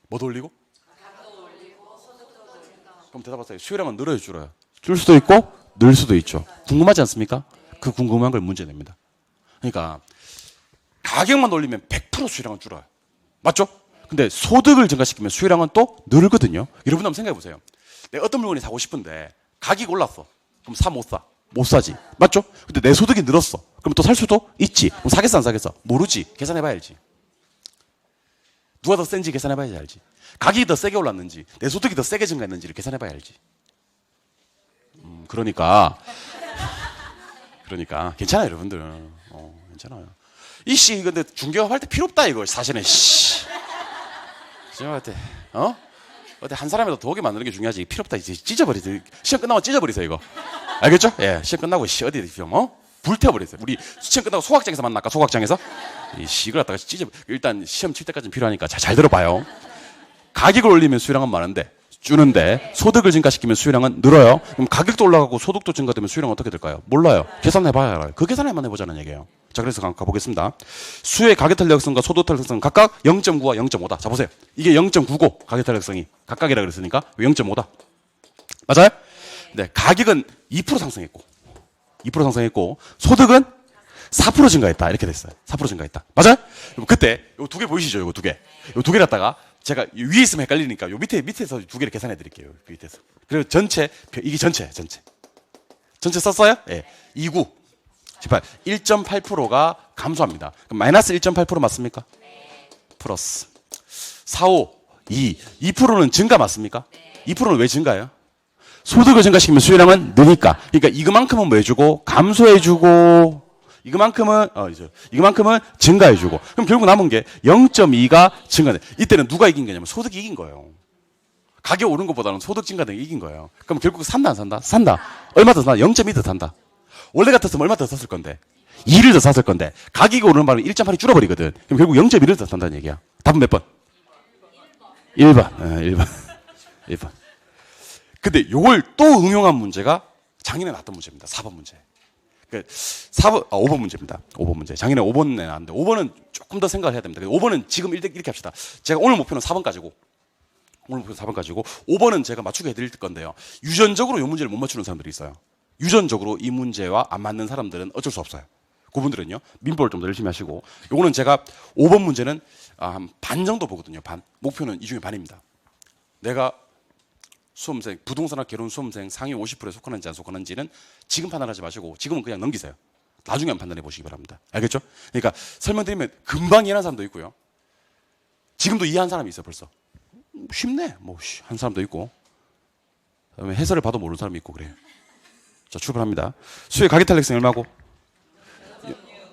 뭐도 올리고? 가격도 올리고 소득도 증가. 그럼 대답하세요. 수요량은 늘어요 줄어요? 줄 수도 있고 늘 수도 있죠. 궁금하지 않습니까? 그 궁금한 걸 문제 냅니다. 그러니까 가격만 올리면 100% 수요량은 줄어요. 맞죠? 근데 소득을 증가시키면 수요량은 또 늘거든요. 여러분 한번 생각해 보세요. 내가 어떤 물건이 사고 싶은데 가격이 올랐어. 그럼 못 사? 못 사지. 맞죠? 근데 내 소득이 늘었어. 그럼 또 살 수도 있지. 그럼 사겠어 안 사겠어? 모르지. 계산해봐야 알지. 누가 더 센지 계산해봐야지 알지. 가격이 더 세게 올랐는지 내 소득이 더 세게 증가했는지를 계산해봐야 알지. 그러니까 괜찮아요 여러분들. 괜찮아요. 이씨 근데 중개업 할 때 필요 없다 이거 사실은. 중개업 할 때 어때 한 사람이라도 더하게 만드는 게 중요하지. 필요 없다 이제 찢어버리세요. 시험 끝나고 찢어버리세요 이거. 알겠죠? 예, 시험 끝나고 어디 불태워버리세요. 우리 시험 끝나고 소각장에서 만날까? 소각장에서 이걸 갖다가 일단 시험 칠 때까지는 필요하니까 잘 들어봐요. 가격을 올리면 수요량은 많은데 주는데 소득을 증가시키면 수요량은 늘어요. 그럼 가격도 올라가고 소득도 증가되면 수요량은 어떻게 될까요? 몰라요. 계산해봐야 알아요. 그 계산만 해보자는 얘기예요. 자, 그래서 가보겠습니다. 수요의 가격 탄력성과 소득 탄력성 각각 0.9와 0.5다. 자, 보세요. 이게 0.9고 가격 탄력성이 각각이라 그랬으니까 0.5다. 맞아요? 네, 가격은 2% 상승했고 소득은 4% 증가했다. 이렇게 됐어요. 4% 증가했다. 맞아요? 그때 요 두 개 보이시죠? 요거 두 개. 요 두 개 갖다가 제가 위에 있으면 헷갈리니까 요 밑에서 두 개를 계산해 드릴게요. 밑에서. 그리고 이게 전체 썼어요? 예. 29 18 1.8%가 감소합니다. 그럼 마이너스 1.8% 맞습니까? 네. 플러스 45 2%는 증가 맞습니까? 네. 2%는 왜 증가해요? 소득을 증가시키면 수요량은 느니까. 그러니까 이거만큼은 뭐 해주고 감소해주고 이거만큼은 이거만큼은 증가해주고 그럼 결국 남은 게 0.2가 증가돼. 이때는 누가 이긴 거냐면 소득이 이긴 거예요. 가격 오른 것보다는 소득 증가된 게 이긴 거예요. 그럼 결국 산다 안 산다? 산다. 얼마 더 산다? 0.2 더 산다. 원래 같았으면 얼마 더 샀을 건데 2를 더 샀을 건데 가격이 오르는 바람에 1.8이 줄어버리거든. 그럼 결국 0.1을 더 산다는 얘기야. 답은 몇 번? 1번. 1번. 1번. 근데 요걸 또 응용한 문제가 작년에 나왔던 문제입니다. 4번 문제. 5번 문제입니다. 5번 문제. 작년에 5번에 나왔는데 5번은 조금 더 생각을 해야 됩니다. 5번은 지금 이렇게 합시다. 제가 오늘 목표는 4번까지고 오늘 목표는 4번까지고 5번은 제가 맞추게 해드릴 건데요. 유전적으로 이 문제를 못 맞추는 사람들이 있어요. 유전적으로 이 문제와 안 맞는 사람들은 어쩔 수 없어요. 그분들은요. 민법을 좀 더 열심히 하시고 요거는 제가 5번 문제는 한 반 정도 보거든요. 반. 목표는 이 중에 반입니다. 내가 수험생, 부동산학 개론 수험생 상위 50%에 속하는지 안 속하는지는 지금 판단하지 마시고 지금은 그냥 넘기세요. 나중에 한번 판단해 보시기 바랍니다. 알겠죠? 그러니까 설명드리면 금방 이해하는 사람도 있고요. 지금도 이해한 사람이 있어요. 벌써. 쉽네. 뭐 한 사람도 있고 그다음에 해설을 봐도 모르는 사람이 있고 그래요. 자, 출발합니다. 수혜 가계 탄력성 얼마고?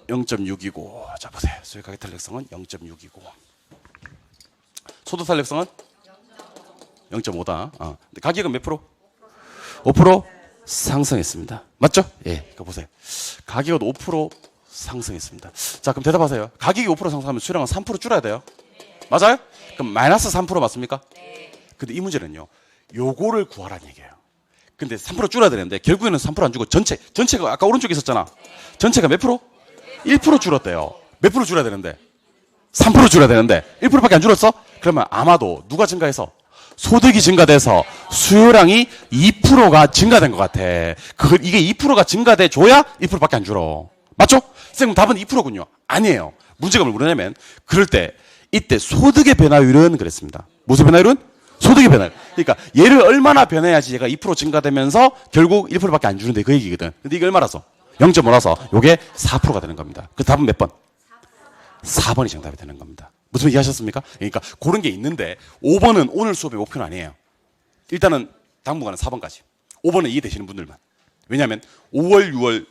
0.6이고 자 보세요. 수혜 가계 탄력성은 0.6이고 소득 탄력성은 0.5다. 근데 가격은 몇 프로? 5% 상승했습니다. 맞죠? 예, 이거 보세요. 가격은 5% 상승했습니다. 자, 그럼 대답하세요. 가격이 5% 상승하면 수량은 3% 줄어야 돼요. 맞아요? 그럼 마이너스 3% 맞습니까? 근데 이 문제는요. 요거를 구하라는 얘기예요. 근데 3% 줄어야 되는데 결국에는 3% 안 주고 전체가 아까 오른쪽에 있었잖아. 전체가 몇 프로? 1% 줄었대요. 몇 프로 줄어야 되는데? 3% 줄어야 되는데 1%밖에 안 줄었어? 그러면 아마도 누가 증가해서? 소득이 증가돼서 수요량이 2%가 증가된 것 같아. 이게 2%가 증가돼 줘야 1%밖에 안 줄어. 맞죠? 선생님 답은 2%군요. 아니에요. 문제가 뭐냐면 그럴 때 이때 소득의 변화율은 그랬습니다. 무슨 변화율은? 소득의 변화율. 그러니까 얘를 얼마나 변해야지 얘가 2% 증가되면서 결국 1%밖에 안 주는데 그 얘기거든. 근데 이게 얼마라서? 0.5라서 요게 4%가 되는 겁니다. 그 답은 몇 번? 4번이 정답이 되는 겁니다. 무슨 이해하셨습니까? 그러니까 그런 게 있는데 5번은 오늘 수업의 목표는 아니에요. 일단은 당분간은 4번까지. 5번은 이해되시는 분들만. 왜냐하면 5월, 6월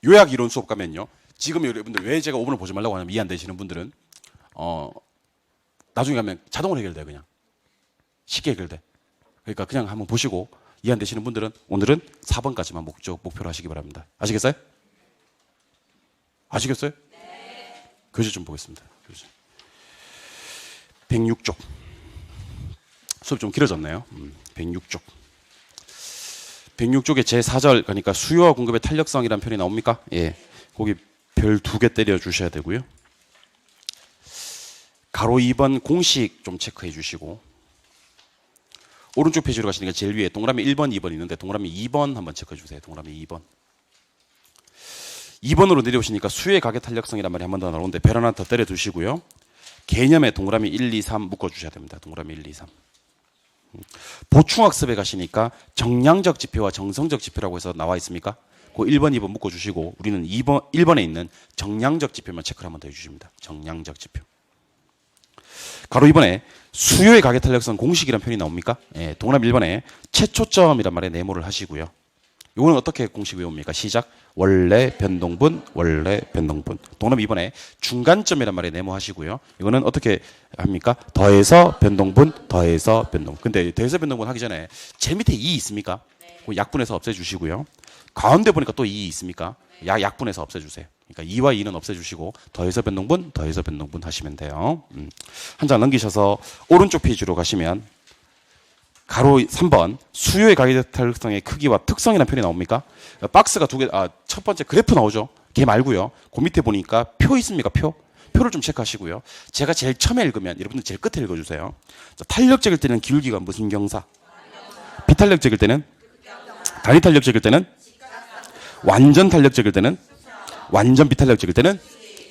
요약 이론 수업 가면요. 지금 여러분들 왜 제가 5번을 보지 말라고 하냐면 이해 안 되시는 분들은 나중에 가면 자동으로 해결돼요. 그냥. 쉽게 해결돼. 그러니까 그냥 한번 보시고 이해 안 되시는 분들은 오늘은 4번까지만 목표로 하시기 바랍니다. 아시겠어요? 아시겠어요? 네. 교재 좀 보겠습니다. 교재. 106쪽. 수업 좀 길어졌네요. 106쪽. 106쪽에 제4절 그러니까 수요와 공급의 탄력성이라는 표현이 나옵니까? 예. 거기 별 2개 때려 주셔야 되고요. 가로 2번 공식 좀 체크해 주시고 오른쪽 페이지로 가시니까 제일 위에 동그라미 1번, 2번 있는데 동그라미 2번 한번 체크해 주세요. 동그라미 2번. 2번으로 내려오시니까 수요의 가계 탄력성이란 말이 한 번 더 나오는데 별 하나 더 때려 두시고요. 개념에 동그라미 1, 2, 3 묶어 주셔야 됩니다. 동그라미 1, 2, 3. 보충학습에 가시니까 정량적 지표와 정성적 지표라고 해서 나와 있습니까? 그 1번, 2번 묶어 주시고 우리는 1번에 있는 정량적 지표만 체크를 한번 더 해 주십니다. 정량적 지표. 가로 2번에 수요의 가계 탄력성 공식이라는 표현이 나옵니까? 예, 동그라미 1번에 최초점이란 말에 네모를 하시고요. 이거는 어떻게 공식 외웁니까? 시작. 원래 변동분, 원래 변동분. 동그라미 2번에 중간점이란 말에 네모하시고요. 이거는 어떻게 합니까? 더해서 변동분, 더해서 변동분. 근데 더해서 변동분 하기 전에 제 밑에 2 있습니까? 그 약분해서 없애주시고요. 가운데 보니까 또 2 있습니까? 약분해서 없애주세요. 그러니까 2와 2는 없애주시고 더해서 변동분, 더해서 변동분 하시면 돼요. 한 장 넘기셔서 오른쪽 페이지로 가시면 가로 3번 수요의 가계 탄력성의 크기와 특성이라는 표현이 나옵니까? 박스가 두 개, 첫 번째 그래프 나오죠. 걔 말고요. 그 밑에 보니까 표 있습니까? 표를 좀 체크하시고요. 제가 제일 처음에 읽으면 여러분들 제일 끝에 읽어주세요. 자, 탄력적일 때는 기울기가 무슨 경사? 비탄력적일 때는? 단위탄력적일 때는? 완전 탄력적일 때는? 완전 비탄력적일 때는?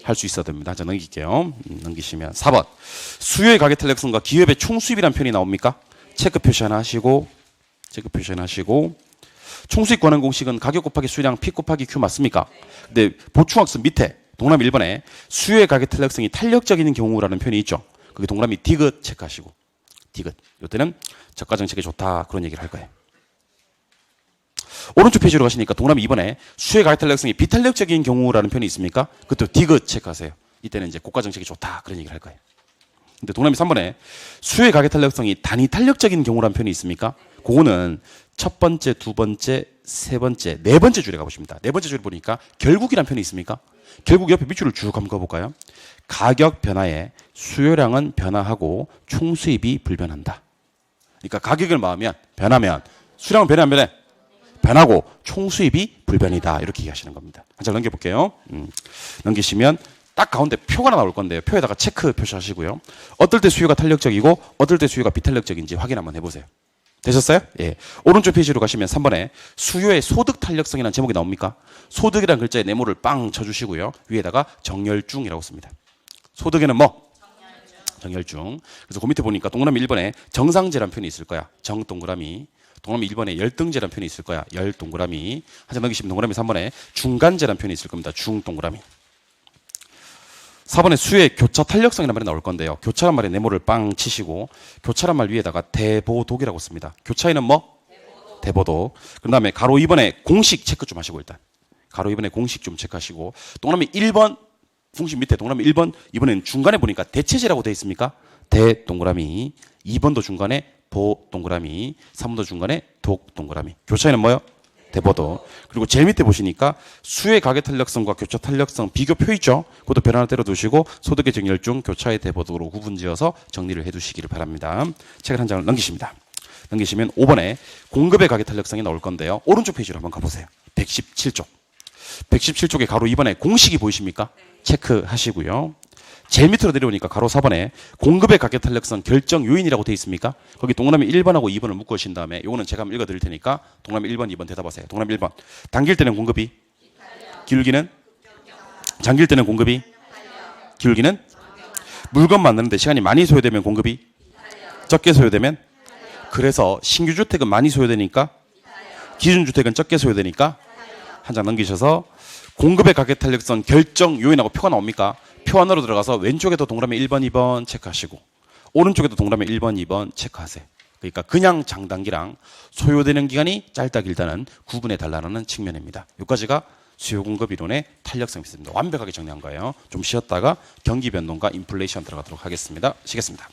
할 수 있어야 됩니다. 자, 넘길게요. 넘기시면 4번 수요의 가계 탄력성과 기업의 총수입이라는 표현이 나옵니까? 체크 표시 하나 하시고 체크 표시 하나 하시고 총수익 구하는 공식은 가격 곱하기 수량 P 곱하기 Q 맞습니까? 근데 보충학습 밑에 동그라미 1번에 수요의 가계 탄력성이 탄력적인 경우라는 표현이 있죠. 그게 동그라미 디귿 체크하시고 디귿. 이때는 저가 정책이 좋다 그런 얘기를 할 거예요. 오른쪽 페이지로 가시니까 동그라미 2번에 수의 가격 탄력성이 비탄력적인 경우라는 표현이 있습니까? 그것도 디귿 체크하세요. 이때는 이제 고가 정책이 좋다 그런 얘기를 할 거예요. 근데 동그라미 3번에 수의 가격 탄력성이 단위 탄력적인 경우라는 표현이 있습니까? 그거는 첫 번째, 두 번째, 세 번째, 네 번째 줄에 가보십니다. 네 번째 줄에 보니까 결국이라는 표현이 있습니까? 결국 옆에 밑줄을 쭉 한번 가볼까요? 가격 변화에 수요량은 변화하고 총 수입이 불변한다. 그러니까 가격을 변하면 수량은 변해 안 변해? 변하고 총 수입이 불변이다. 이렇게 얘기하시는 겁니다. 한 장 넘겨볼게요. 넘기시면 딱 가운데 표가 하나 나올 건데요. 표에다가 체크 표시하시고요. 어떨 때 수요가 탄력적이고 어떨 때 수요가 비탄력적인지 확인 한번 해보세요. 되셨어요? 예. 오른쪽 페이지로 가시면 3번에 수요의 소득 탄력성이라는 제목이 나옵니까? 소득이라는 글자에 네모를 빵 쳐주시고요. 위에다가 정렬중이라고 씁니다. 소득에는 뭐? 정렬중. 그래서 그 밑에 보니까 동그라미 1번에 정상제라는 표현이 있을 거야. 정 동그라미. 동그라미 1번에 열등제라는 표현이 있을 거야. 열 동그라미. 한 장 넘기시면 동그라미 3번에 중간제라는 표현이 있을 겁니다. 중 동그라미. 4번에 수의 교차 탄력성이라는 말이 나올 건데요. 교차란 말에 네모를 빵 치시고 교차란 말 위에다가 대보독이라고 씁니다. 교차에는 뭐? 대보독. 그 다음에 가로 2번에 공식 체크 좀 하시고 일단. 가로 2번에 공식 좀 체크하시고 동그라미 1번 공식 밑에 동그라미 1번 이번에는 중간에 보니까 대체제라고 되어 있습니까? 대 동그라미 2번도 중간에 보 동그라미 3번도 중간에 독 동그라미. 교차에는 뭐요? 대보도. 그리고 제일 밑에 보시니까 수의 가격 탄력성과 교차 탄력성 비교표 있죠? 그것도 별 하나 때려 두시고 소득의 정렬중 교차의 대보도로 구분지어서 정리를 해 두시기를 바랍니다. 책을 한 장을 넘기십니다. 넘기시면 5번에 공급의 가격 탄력성이 나올 건데요. 오른쪽 페이지로 한번 가보세요. 117쪽. 117쪽에 가로 2번에 공식이 보이십니까? 체크하시고요. 제일 밑으로 내려오니까 가로 4번에 공급의 가격 탄력성 결정 요인이라고 되어 있습니까? 거기 동그라미 1번하고 2번을 묶으신 다음에 요거는 제가 한번 읽어드릴 테니까 동그라미 1번, 2번 대답하세요. 동그라미 1번. 당길 때는 공급이 기울기는 잠길 때는 공급이 기울기는 물건 만드는데 시간이 많이 소요되면 공급이 적게 소요되면 그래서 신규 주택은 많이 소요되니까 기준 주택은 적게 소요되니까 한 장 넘기셔서 공급의 가격 탄력성 결정 요인하고 표가 나옵니까? 표 안으로 들어가서 왼쪽에도 동그라미 1번, 2번 체크하시고 오른쪽에도 동그라미 1번, 2번 체크하세요. 그러니까 그냥 장단기랑 소요되는 기간이 짧다 길다는 구분해 달라는 측면입니다. 여기까지가 수요 공급 이론의 탄력성이 있습니다. 완벽하게 정리한 거예요. 좀 쉬었다가 경기 변동과 인플레이션 들어가도록 하겠습니다. 쉬겠습니다.